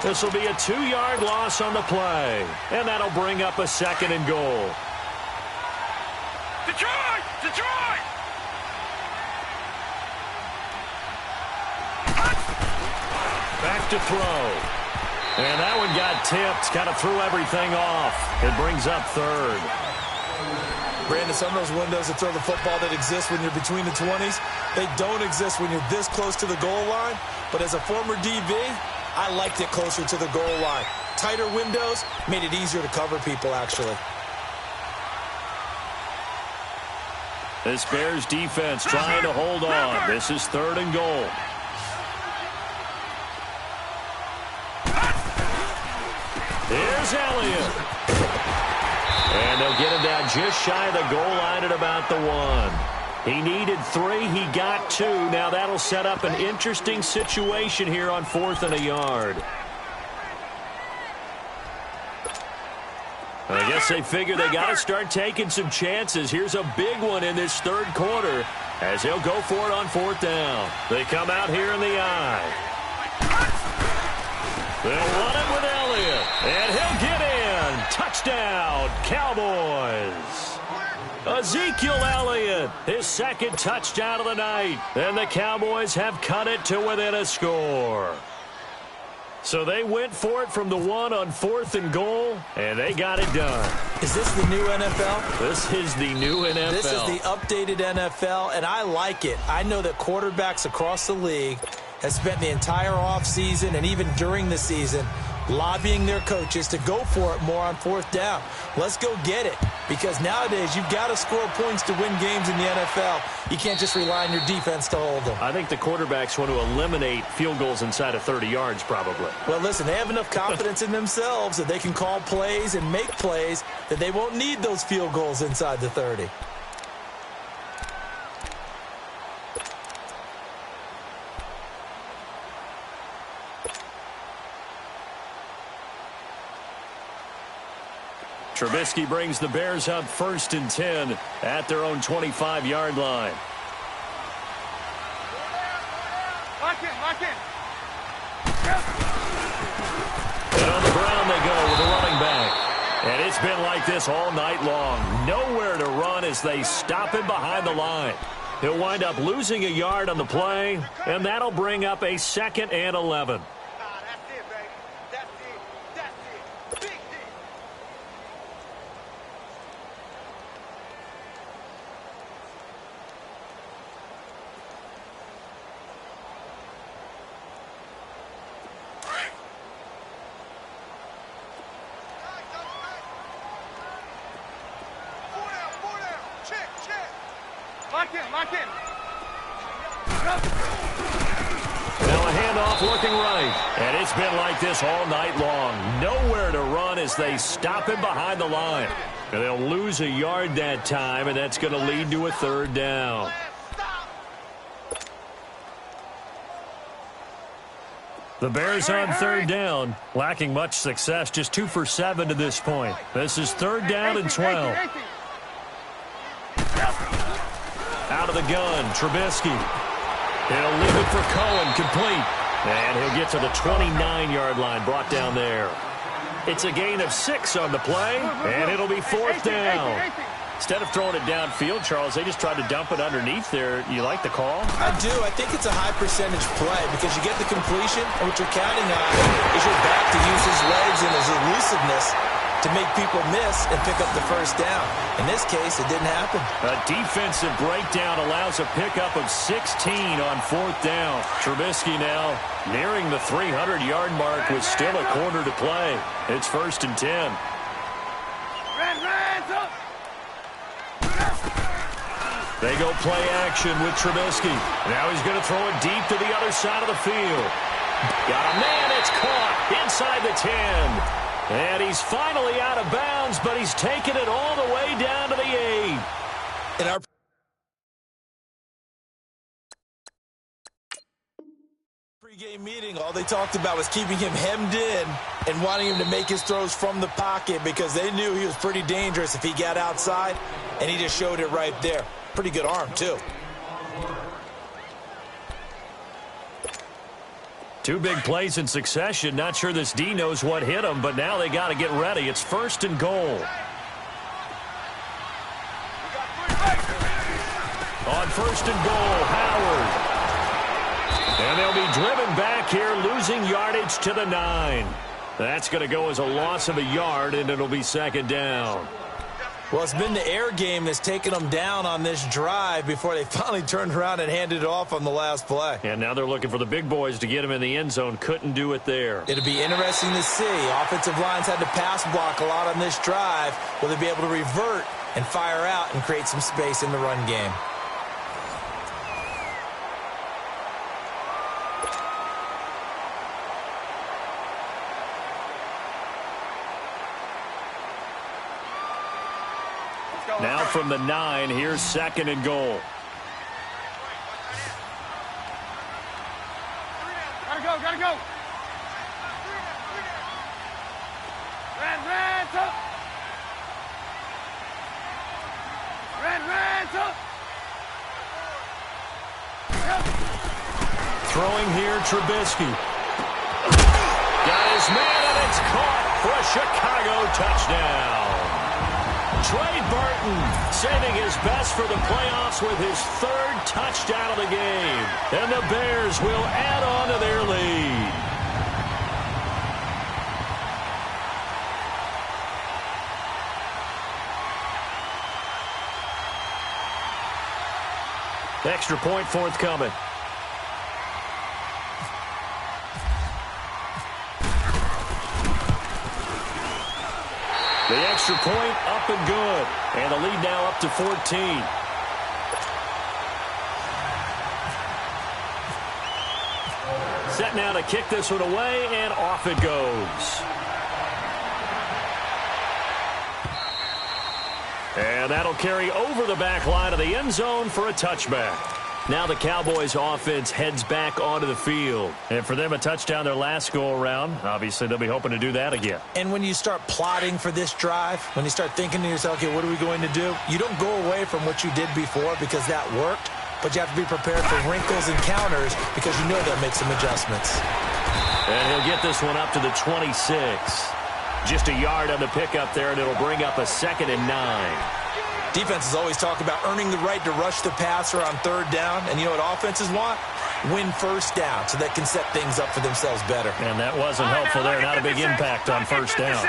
This will be a 2-yard loss on the play, and that'll bring up a 2nd and goal. Detroit! Detroit! Back to throw. And that one got tipped. Kind of threw everything off. It brings up 3rd. Brandon, some of those windows that throw the football that exist when you're between the 20s, they don't exist when you're this close to the goal line. But as a former DB, I liked it closer to the goal line. Tighter windows made it easier to cover people, actually. This Bears defense trying to hold on. This is 3rd and goal. Here's Elliott. And they'll get him down just shy of the goal line at about the 1. He needed 3. He got 2. Now that'll set up an interesting situation here on 4th and a yard. I guess they figure they got to start taking some chances. Here's a big one in this 3rd quarter as they'll go for it on 4th down. They come out here in the eye. They'll run it with Elliott, and he'll get in. Touchdown, Cowboys. Ezekiel Elliott, his 2nd touchdown of the night, and the Cowboys have cut it to within a score. So they went for it from the 1 on 4th and goal, and they got it done. Is this the new NFL? This is the new NFL. This is the updated NFL, and I like it. I know that quarterbacks across the league have spent the entire offseason and even during the season lobbying their coaches to go for it more on 4th down. Let's go get it, because nowadays you've got to score points to win games in the NFL. You can't just rely on your defense to hold them. I think the quarterbacks want to eliminate field goals inside of 30 yards probably. Well, listen, they have enough confidence in themselves that they can call plays and make plays that they won't need those field goals inside the 30. Trubisky brings the Bears up 1st and 10 at their own 25-yard line. Lock in, lock in. And on the ground they go with the running back. And it's been like this all night long. Nowhere to run as they stop him behind the line. He'll wind up losing a yard on the play, and that'll bring up a 2nd and 11. Lock in, lock in. Now a handoff looking right. And it's been like this all night long. Nowhere to run as they stop him behind the line. And they'll lose a yard that time, and that's going to lead to a 3rd down. The Bears on 3rd down, lacking much success, just 2 for 7 to this point. This is 3rd down and 12. Out of the gun, Trubisky. He'll leave it for Cohen, complete. And he'll get to the 29-yard line, brought down there. It's a gain of 6 on the play, and it'll be 4th down. Instead of throwing it downfield, Charles, they just tried to dump it underneath there. You like the call? I do. I think it's a high-percentage play because you get the completion, and what you're counting on is your back to use his legs and his elusiveness to make people miss and pick up the first down. In this case, it didn't happen. A defensive breakdown allows a pickup of 16 on 4th down. Trubisky now nearing the 300-yard mark with still a quarter to play. It's 1st and 10. They go play action with Trubisky. Now he's going to throw it deep to the other side of the field. Got a man, it's caught inside the 10. And he's finally out of bounds, but he's taken it all the way down to the 8. In our pregame meeting, all they talked about was keeping him hemmed in and wanting him to make his throws from the pocket because they knew he was pretty dangerous if he got outside, and he just showed it right there. Pretty good arm, too. 2 big plays in succession. Not sure this D knows what hit him, but now they got to get ready. It's 1st and goal. On 1st and goal, Howard. And they'll be driven back here, losing yardage to the 9. That's going to go as a loss of a yard, and it'll be 2nd down. Well, it's been the air game that's taken them down on this drive before they finally turned around and handed it off on the last play. And now they're looking for the big boys to get him in the end zone. Couldn't do it there. It'll be interesting to see. Offensive lines had to pass block a lot on this drive. Will they be able to revert and fire out and create some space in the run game? Now from the 9, here's 2nd and goal. Gotta go. Throwing here, Trubisky. Got his man, and it's caught for a Chicago touchdown. Trey Burton saving his best for the playoffs with his 3rd touchdown of the game. And the Bears will add on to their lead. Extra point forthcoming. The extra point up and good. And the lead now up to 14. Set now to kick this one away, and off it goes. And that'll carry over the back line of the end zone for a touchback. Now the Cowboys offense heads back onto the field. And for them, a touchdown their last go-around. Obviously, they'll be hoping to do that again. And when you start plotting for this drive, when you start thinking to yourself, okay, what are we going to do? You don't go away from what you did before because that worked, but you have to be prepared for wrinkles and counters because you know they'll make some adjustments. And he'll get this one up to the 26. Just a yard on the pickup there, and it'll bring up a 2nd and 9. Defenses always talk about earning the right to rush the passer on 3rd down. And you know what offenses want? Win 1st down so they can set things up for themselves better. And that wasn't helpful there. Not a big impact on 1st down.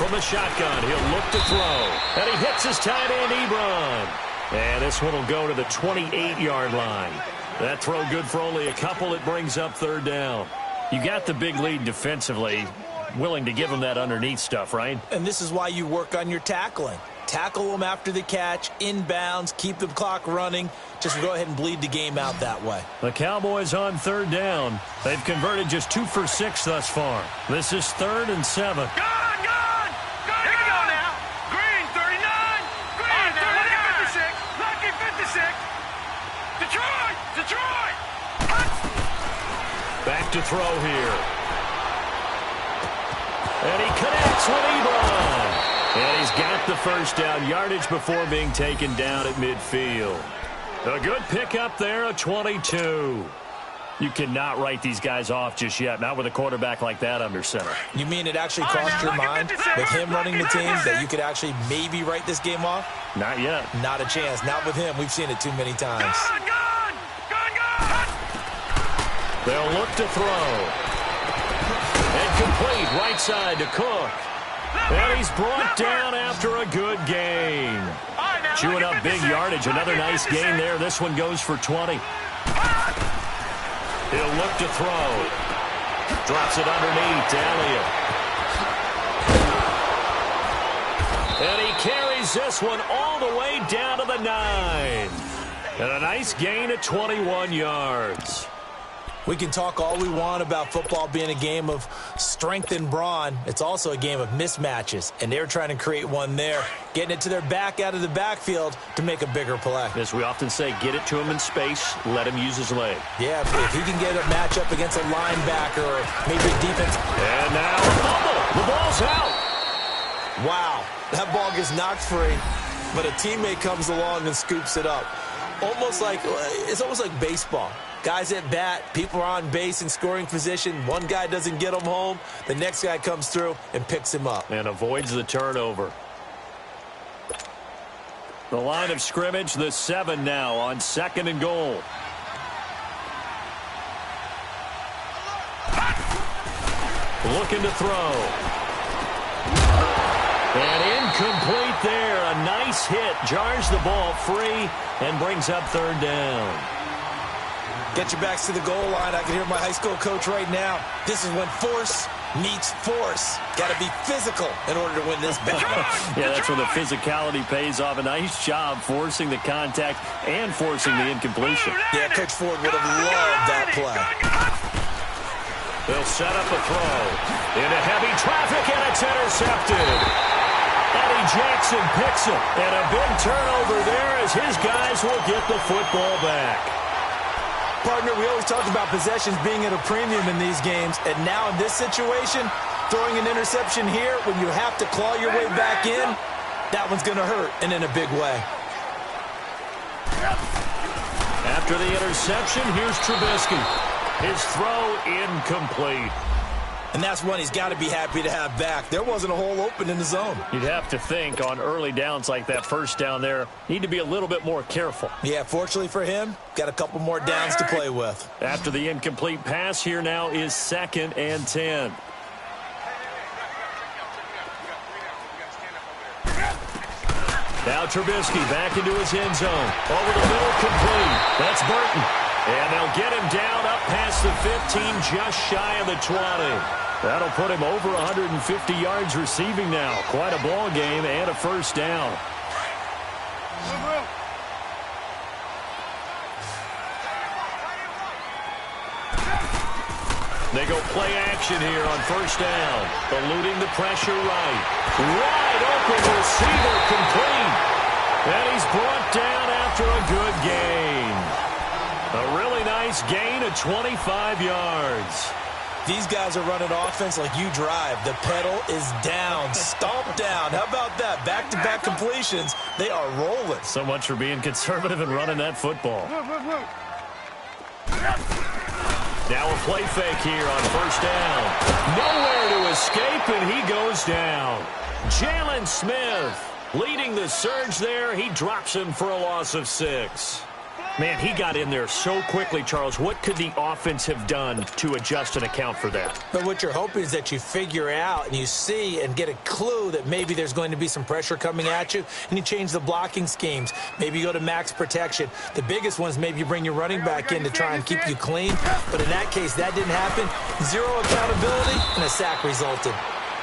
From the shotgun, he'll look to throw. And he hits his tight end, Ebron. And this one will go to the 28-yard line. That throw good for only a couple. It brings up 3rd down. You got the big lead defensively. Willing to give them that underneath stuff, right? And this is why you work on your tackling. Tackle them after the catch, inbounds, keep the clock running. Just go ahead and bleed the game out that way. The Cowboys on 3rd down. They've converted just 2 for 6 thus far. This is 3rd and 7. Gone! Here we go now. Green, 39. Green, lucky 56. Lucky 56. Detroit! Back to throw here. And he connects with Ebron. And he's got the first down, yardage before being taken down at midfield. A good pickup there, a 22. You cannot write these guys off just yet, not with a quarterback like that under center. You mean it actually crossed your mind with him running the team that you could actually maybe write this game off? Not yet. Not a chance. Not with him. We've seen it too many times. Gone! They'll look to throw. And complete right side to Cook. And he's brought down after a good gain. Chewing up big yardage. Another nice gain there. This one goes for 20. He'll look to throw. Drops it underneath to Elliott. And he carries this one all the way down to the 9. And a nice gain of 21 yards. We can talk all we want about football being a game of strength and brawn. It's also a game of mismatches, and they're trying to create one there, getting it to their back out of the backfield to make a bigger play. As we often say, get it to him in space, let him use his leg. Yeah, if he can get a matchup against a linebacker or maybe a defense. And now a fumble. The ball's out. Wow, that ball gets knocked free, but a teammate comes along and scoops it up. It's almost like baseball. Guys at bat, people are on base in scoring position. One guy doesn't get him home. The next guy comes through and picks him up. And avoids the turnover. The line of scrimmage, the 7 now on 2nd and goal. Looking to throw. And incomplete there. A nice hit. Jars the ball free and brings up 3rd down. Get your backs to the goal line. I can hear my high school coach right now. This is when force meets force. Got to be physical in order to win this battle. Yeah, that's where the physicality pays off. A nice job forcing the contact and forcing the incompletion. Yeah, Coach Ford would have loved that play. They'll set up a throw. Into heavy traffic, and it's intercepted. Eddie Jackson picks it. And a big turnover there as his guys will get the football back. Partner, we always talk about possessions being at a premium in these games, and now in this situation, throwing an interception here when you have to claw your way back in, that one's going to hurt, and in a big way. After the interception, here's Trubisky. His throw incomplete. And that's one he's got to be happy to have back. There wasn't a hole open in the zone. You'd have to think on early downs like that first down there, need to be a little bit more careful. Yeah, fortunately for him, got a couple more downs to play with. After the incomplete pass, here now is 2nd and 10. Now Trubisky back into his end zone. Over the middle, complete. That's Burton. And they'll get him down up past the 15, just shy of the 20. That'll put him over 150 yards receiving now. Quite a ball game and a first down. They go play action here on first down. Eluding the pressure right. Wide open receiver complete. And he's brought down after a good gain. A really nice gain of 25 yards. These guys are running offense like you drive. The pedal is down, stomped down. How about that? Back-to-back completions. They are rolling. So much for being conservative and running that football. Now a play fake here on first down. Nowhere to escape, and he goes down. Jalen Smith leading the surge there. He drops him for a loss of 6. Man, he got in there so quickly, Charles. What could the offense have done to adjust and account for that? But what you're hoping is that you figure out and you see and get a clue that maybe there's going to be some pressure coming at you, and you change the blocking schemes. Maybe you go to max protection. The biggest one is maybe you bring your running back in to try and keep you clean. But in that case, that didn't happen. 0 accountability, and a sack resulted.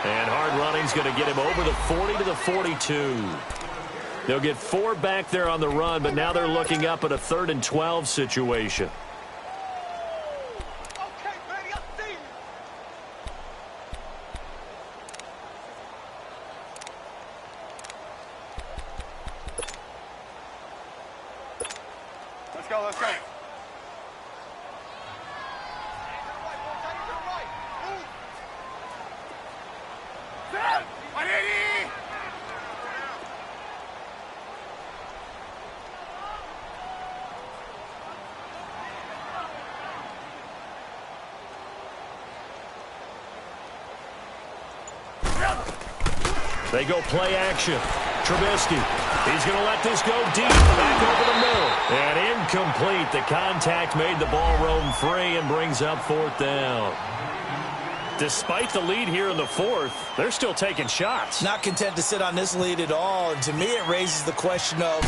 And hard running's going to get him over the 40 to the 42. They'll get 4 back there on the run, but now they're looking up at a 3rd and 12 situation. Okay, buddy, I see you. Let's go, let's go. They go play action. Trubisky. He's going to let this go deep. Back over the middle. And incomplete. The contact made the ball roam free and brings up 4th down. Despite the lead here in the 4th, they're still taking shots. Not content to sit on this lead at all. And to me, it raises the question of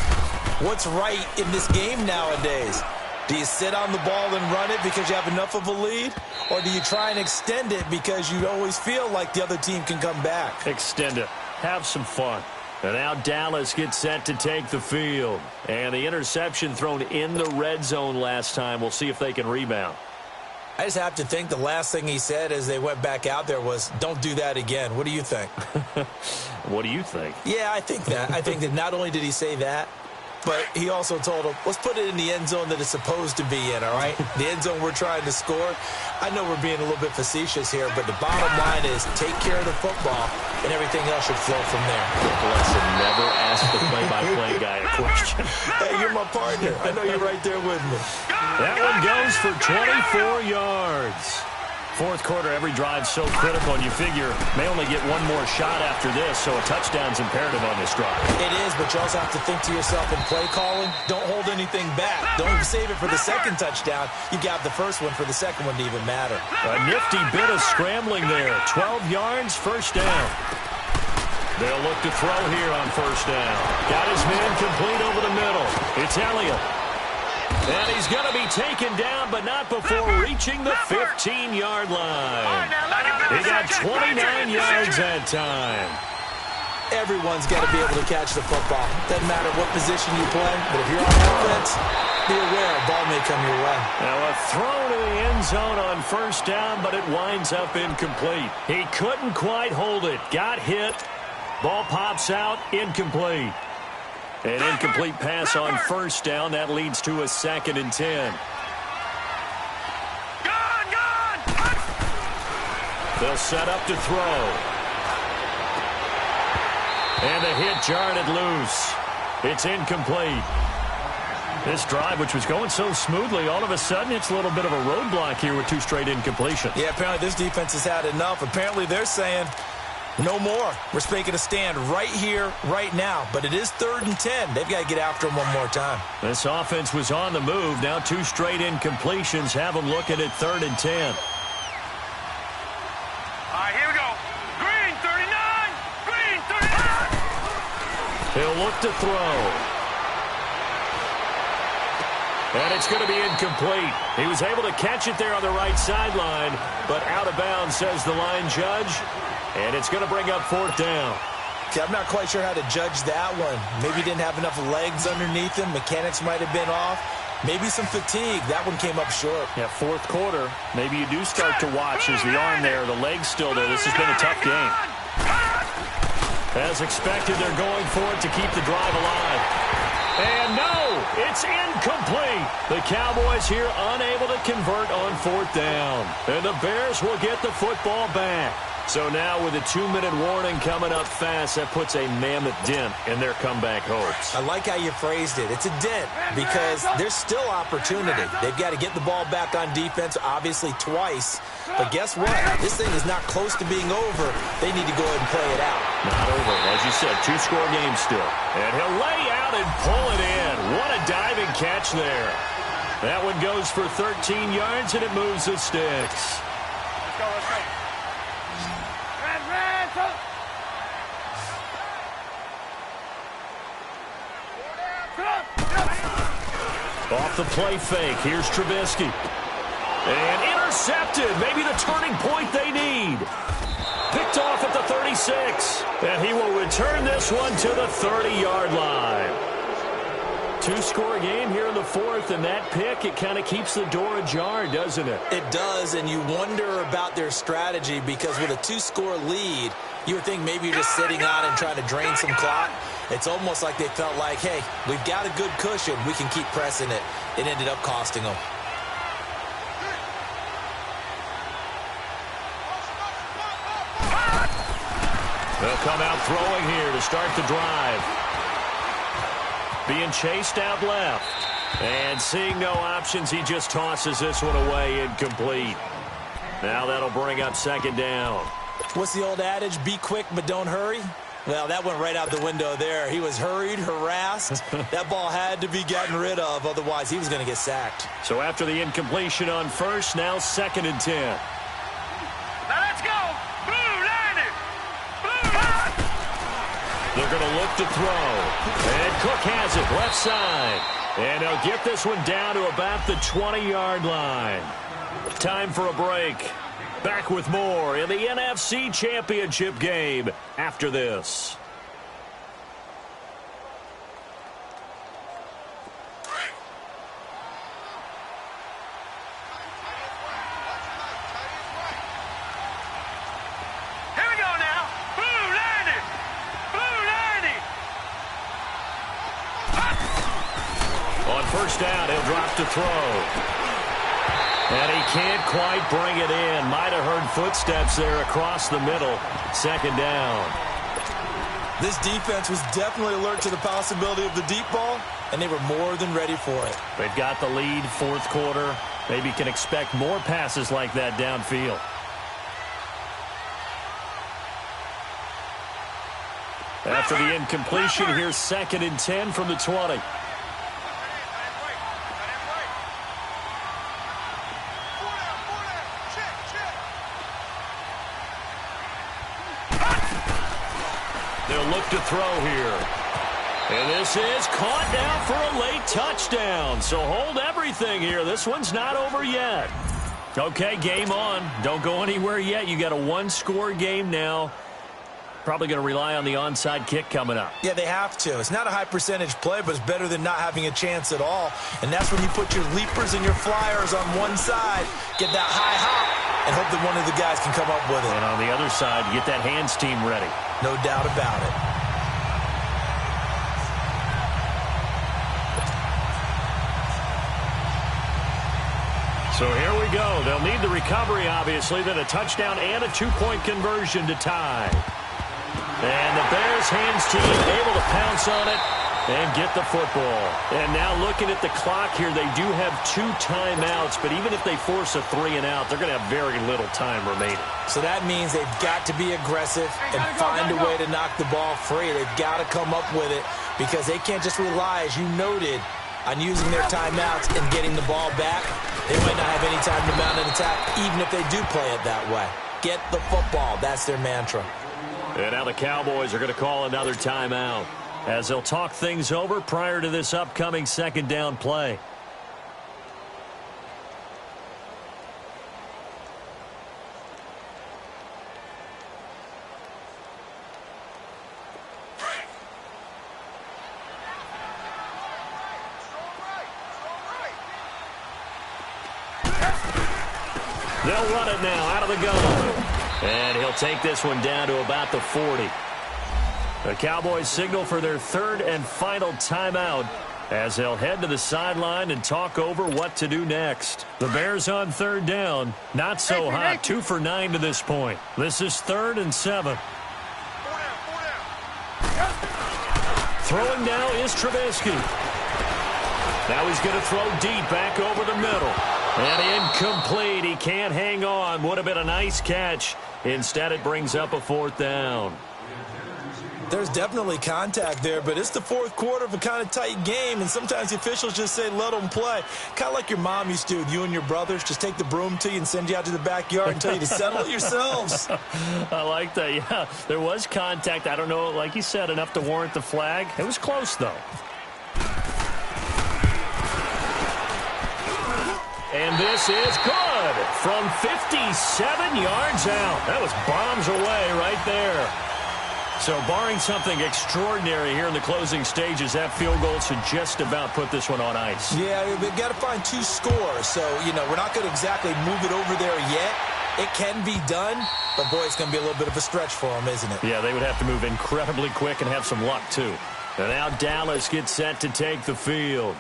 what's right in this game nowadays. Do you sit on the ball and run it because you have enough of a lead? Or do you try and extend it because you always feel like the other team can come back? Extend it. Have some fun. And now Dallas gets set to take the field. And the interception thrown in the red zone last time. We'll see if they can rebound. I just have to think the last thing he said as they went back out there was, don't do that again. What do you think? What do you think? Yeah, I think that. I think that not only did he say that, but he also told him, let's put it in the end zone that it's supposed to be in, all right? The end zone we're trying to score. I know we're being a little bit facetious here, but the bottom line is take care of the football, and everything else should flow from there. Listen, never ask the play-by-play guy a question. Hey, you're my partner. I know you're right there with me. That one goes for 24 yards. 4th quarter, every drive so critical, and you figure may only get one more shot after this, so a touchdown's imperative on this drive. It is, but you also have to think to yourself in play calling, don't hold anything back. Don't save it for the second touchdown. You got the first one for the second one to even matter. A nifty bit of scrambling there. 12 yards, 1st down. They'll look to throw here on 1st down. Got his man complete over the middle. It's Elliott. And he's going to be taken down, but not before reaching the 15-yard line. He got 29 yards that time. Everyone's got to be able to catch the football. Doesn't matter what position you play, but if you're on offense, be aware a ball may come your way. Now a throw to the end zone on 1st down, but it winds up incomplete. He couldn't quite hold it. Got hit. Ball pops out, incomplete. An incomplete pass on 1st down. That leads to a 2nd and 10. They'll set up to throw. And the hit jarred it loose. It's incomplete. This drive, which was going so smoothly, all of a sudden it's a little bit of a roadblock here with 2 straight incompletions. Yeah, apparently this defense has had enough. Apparently they're saying, no more. We're making a stand right here, right now. But it is 3rd and 10. They've got to get after him one more time. This offense was on the move. Now 2 straight incompletions have them looking at 3rd and 10. All right, here we go. Green, 39. Green, 39. He'll look to throw. And it's going to be incomplete. He was able to catch it there on the right sideline, but out of bounds, says the line judge. And it's going to bring up 4th down. Okay, I'm not quite sure how to judge that one. Maybe he didn't have enough legs underneath him. Mechanics might have been off. Maybe some fatigue. That one came up short. Yeah, 4th quarter. Maybe you do start to watch as the arm there, the leg's still there. This has been a tough game. As expected, they're going for it to keep the drive alive. And no, it's incomplete. The Cowboys here unable to convert on 4th down. And the Bears will get the football back. So now with a 2-minute warning coming up fast, that puts a mammoth dent in their comeback hopes. I like how you phrased it. It's a dent because there's still opportunity. They've got to get the ball back on defense, obviously twice. But guess what? This thing is not close to being over. They need to go ahead and play it out. Not over. As you said, 2-score game still. And he'll lay out and pull it in. What a diving catch there. That one goes for 13 yards, and it moves the sticks. Let's go, let's go. Off the play fake, here's Trubisky. And intercepted, maybe the turning point they need. Picked off at the 36. And he will return this one to the 30-yard line. 2-score game here in the 4th, and that pick, it kind of keeps the door ajar, doesn't it? It does, and you wonder about their strategy because with a 2-score lead, you would think maybe you're just sitting on and trying to drain some clock. It's almost like they felt like, hey, we've got a good cushion. We can keep pressing it. It ended up costing them. They'll come out throwing here to start the drive. Being chased out left. And seeing no options, he just tosses this one away incomplete. Now that'll bring up 2nd down. What's the old adage? Be quick, but don't hurry. Well, that went right out the window there. He was hurried, harassed. That ball had to be gotten rid of, otherwise he was going to get sacked. So after the incompletion on first, now 2nd and 10. Now let's go. Blue line it. Blue line. They're going to look to throw. And Cook has it left side. And they'll get this one down to about the 20-yard line. Time for a break. Back with more in the NFC Championship game after this. Here we go now. Blue line it. Blue line it. On first down, he'll drop to throw. And he can't quite bring it in. Might have heard footsteps there across the middle. 2nd down. This defense was definitely alert to the possibility of the deep ball, and they were more than ready for it. They've got the lead, 4th quarter. Maybe can expect more passes like that downfield. After the incompletion, here's 2nd and 10 from the 20. They'll look to throw here. And this is caught now for a late touchdown. So hold everything here. This one's not over yet. Okay, game on. Don't go anywhere yet. You got a 1-score game now. Probably going to rely on the onside kick coming up. Yeah, they have to. It's not a high percentage play, but it's better than not having a chance at all. And that's when you put your leapers and your flyers on one side, get that high hop, and hope that one of the guys can come up with it. And on the other side, get that hands team ready. No doubt about it. So here we go. They'll need the recovery, obviously, then a touchdown and a 2-point conversion to tie. And the Bears hands team able to pounce on it and get the football. And now looking at the clock here, they do have 2 timeouts, but even if they force a 3 and out, they're going to have very little time remaining. So that means they've got to be aggressive and find a way to knock the ball free. They've got to come up with it because they can't just rely, as you noted, on using their timeouts and getting the ball back. They might not have any time to mount an attack, even if they do play it that way. Get the football. That's their mantra. And now the Cowboys are going to call another timeout as they'll talk things over prior to this upcoming 2nd down play. They'll run it now out of the gun. And he'll take this one down to about the 40. The Cowboys signal for their 3rd and final timeout as they'll head to the sideline and talk over what to do next. The Bears on 3rd down. Not so hot. 2 for 9 to this point. This is 3rd and 7. Throwing now is Trubisky. Now he's going to throw deep back over the middle. And incomplete. He can't hang on. Would have been a nice catch. Instead, it brings up a 4th down. There's definitely contact there, but it's the 4th quarter of a kind of tight game, and sometimes the officials just say, let them play. Kind of like your mom used to do with you and your brothers. Just take the broom to you and send you out to the backyard and tell you to settle it yourselves. I like that, yeah. There was contact. I don't know, like you said, enough to warrant the flag. It was close, though. And this is good from 57 yards out. That was bombs away right there. So barring something extraordinary here in the closing stages, that field goal should just about put this one on ice. Yeah, they've got to find 2 scores. So, we're not going to exactly move it over there yet. It can be done, but, boy, it's going to be a little bit of a stretch for them, isn't it? Yeah, they would have to move incredibly quick and have some luck, too. And now Dallas gets set to take the field.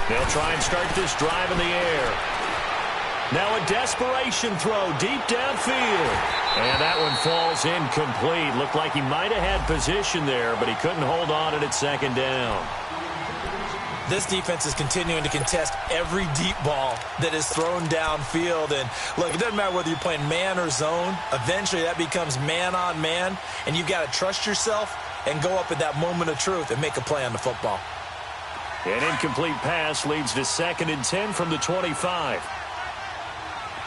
They'll try and start this drive in the air. Now a desperation throw deep downfield. And that one falls incomplete. Looked like he might have had position there, but he couldn't hold on to it at second down. This defense is continuing to contest every deep ball that is thrown downfield. And, look, it doesn't matter whether you're playing man or zone. Eventually that becomes man-on-man, and you've got to trust yourself and go up at that moment of truth and make a play on the football. An incomplete pass leads to 2nd and 10 from the 25.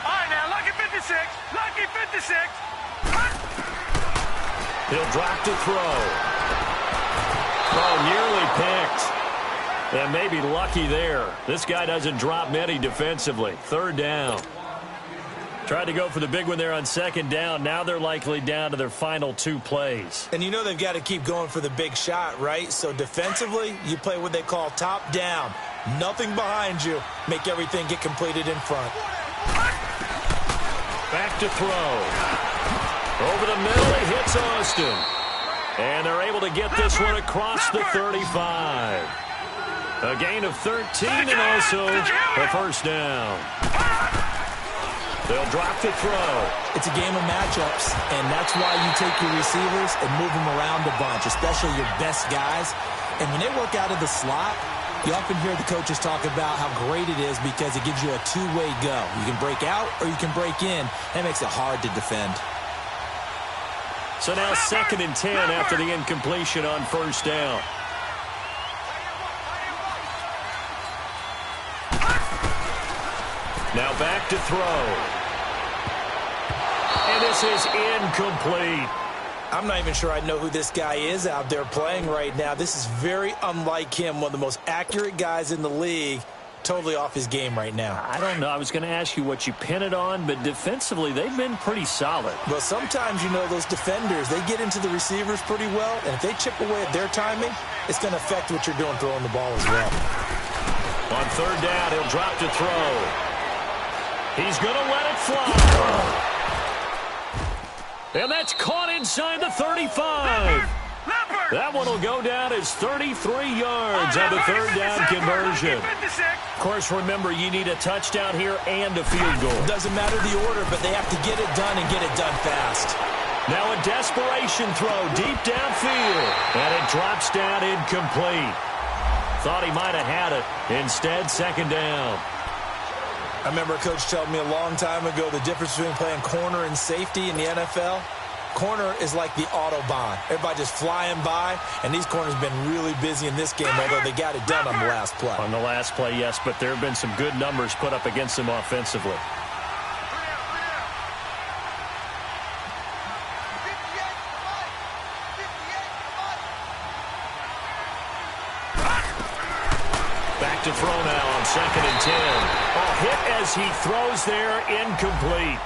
All right, now, lucky 56. Lucky 56. He'll drop to throw. Oh, nearly picked. And maybe lucky there. This guy doesn't drop many defensively. 3rd down. Tried to go for the big one there on 2nd down. Now they're likely down to their final 2 plays. And you know they've got to keep going for the big shot, right? So defensively, you play what they call top down. Nothing behind you. Make everything get completed in front. Back to throw. Over the middle, he hits Austin. And they're able to get this one across the 35. A gain of 13 and also a 1st down. They'll drop to throw. It's a game of matchups, and that's why you take your receivers and move them around a bunch, especially your best guys. And when they work out of the slot, you often hear the coaches talk about how great it is because it gives you a two-way go. You can break out or you can break in. That makes it hard to defend. So now 2nd and 10 after the incompletion on 1st down. Now back to throw. And this is incomplete. I'm not even sure I know who this guy is out there playing right now. This is very unlike him, one of the most accurate guys in the league. Totally off his game right now. I don't know. I was going to ask you what you pin it on, but defensively, they've been pretty solid. Well, sometimes, you know, those defenders, they get into the receivers pretty well, and if they chip away at their timing, it's going to affect what you're doing throwing the ball as well. On 3rd down, he'll drop to throw. He's going to let it fly. And that's caught inside the 35. That one will go down as 33 yards on the 3rd down conversion. Of course, remember, you need a touchdown here and a field goal. Doesn't matter the order, but they have to get it done and get it done fast. Now a desperation throw deep downfield. And it drops down incomplete. Thought he might have had it. Instead, 2nd down. I remember a coach telling me a long time ago the difference between playing corner and safety in the NFL. Corner is like the Autobahn. Everybody just flying by, and these corners have been really busy in this game, although they got it done on the last play. On the last play, yes, but there have been some good numbers put up against them offensively. Back to throw now on 2nd and 10. Oh, hit as he throws there, incomplete.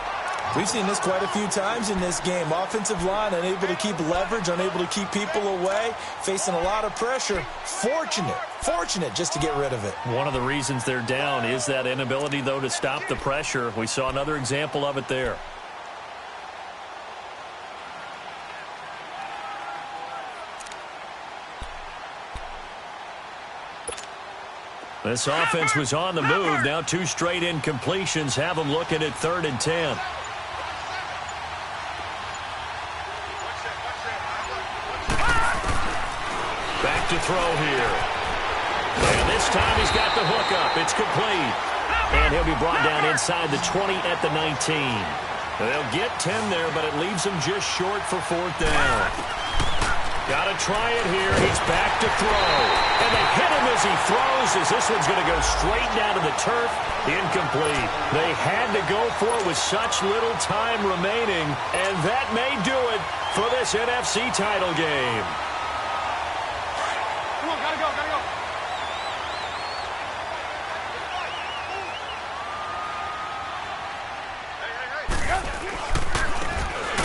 We've seen this quite a few times in this game. Offensive line unable to keep leverage, unable to keep people away, facing a lot of pressure. Fortunate just to get rid of it. One of the reasons they're down is that inability, though, to stop the pressure. We saw another example of it there. This offense was on the move. Now 2 straight incompletions have them looking at 3rd and 10. Back to throw here. And this time he's got the hook up. It's complete. And he'll be brought down inside the 20 at the 19. They'll get 10 there, but it leaves them just short for 4th down. Got to try it here. He's back to throw. And they hit him as he throws, as this one's going to go straight down to the turf. Incomplete. They had to go for it with such little time remaining, and that may do it for this NFC title game. Come on, gotta go, gotta go.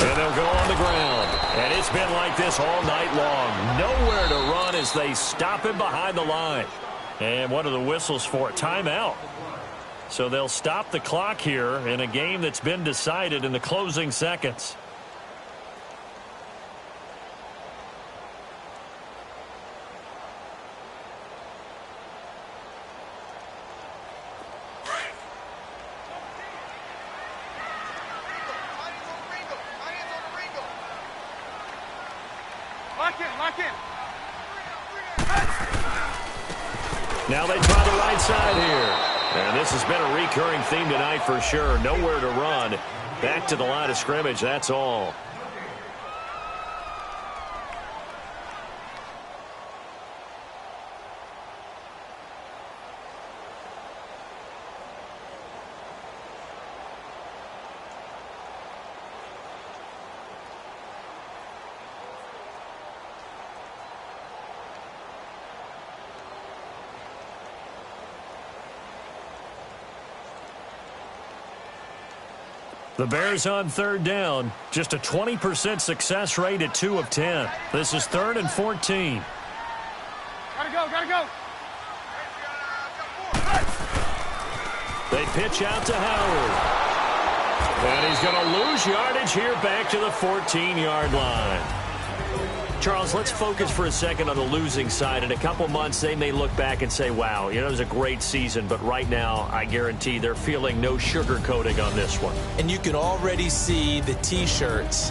And they'll go on the ground. And it's been like this all night long. Nowhere to run as they stop him behind the line. And what are the whistles for? Timeout. So they'll stop the clock here in a game that's been decided in the closing seconds. Lock in, lock in. Now they try the right side here. And this has been a recurring theme tonight for sure. Nowhere to run. Back to the line of scrimmage, that's all. The Bears on third down. Just a 20% success rate at 2 of 10. This is 3rd and 14. Gotta go, gotta go. They pitch out to Howard. And he's going to lose yardage here back to the 14-yard line. Charles, let's focus for a second on the losing side. In a couple months, they may look back and say, wow, it was a great season. But right now, I guarantee they're feeling no sugarcoating on this one. And you can already see the T-shirts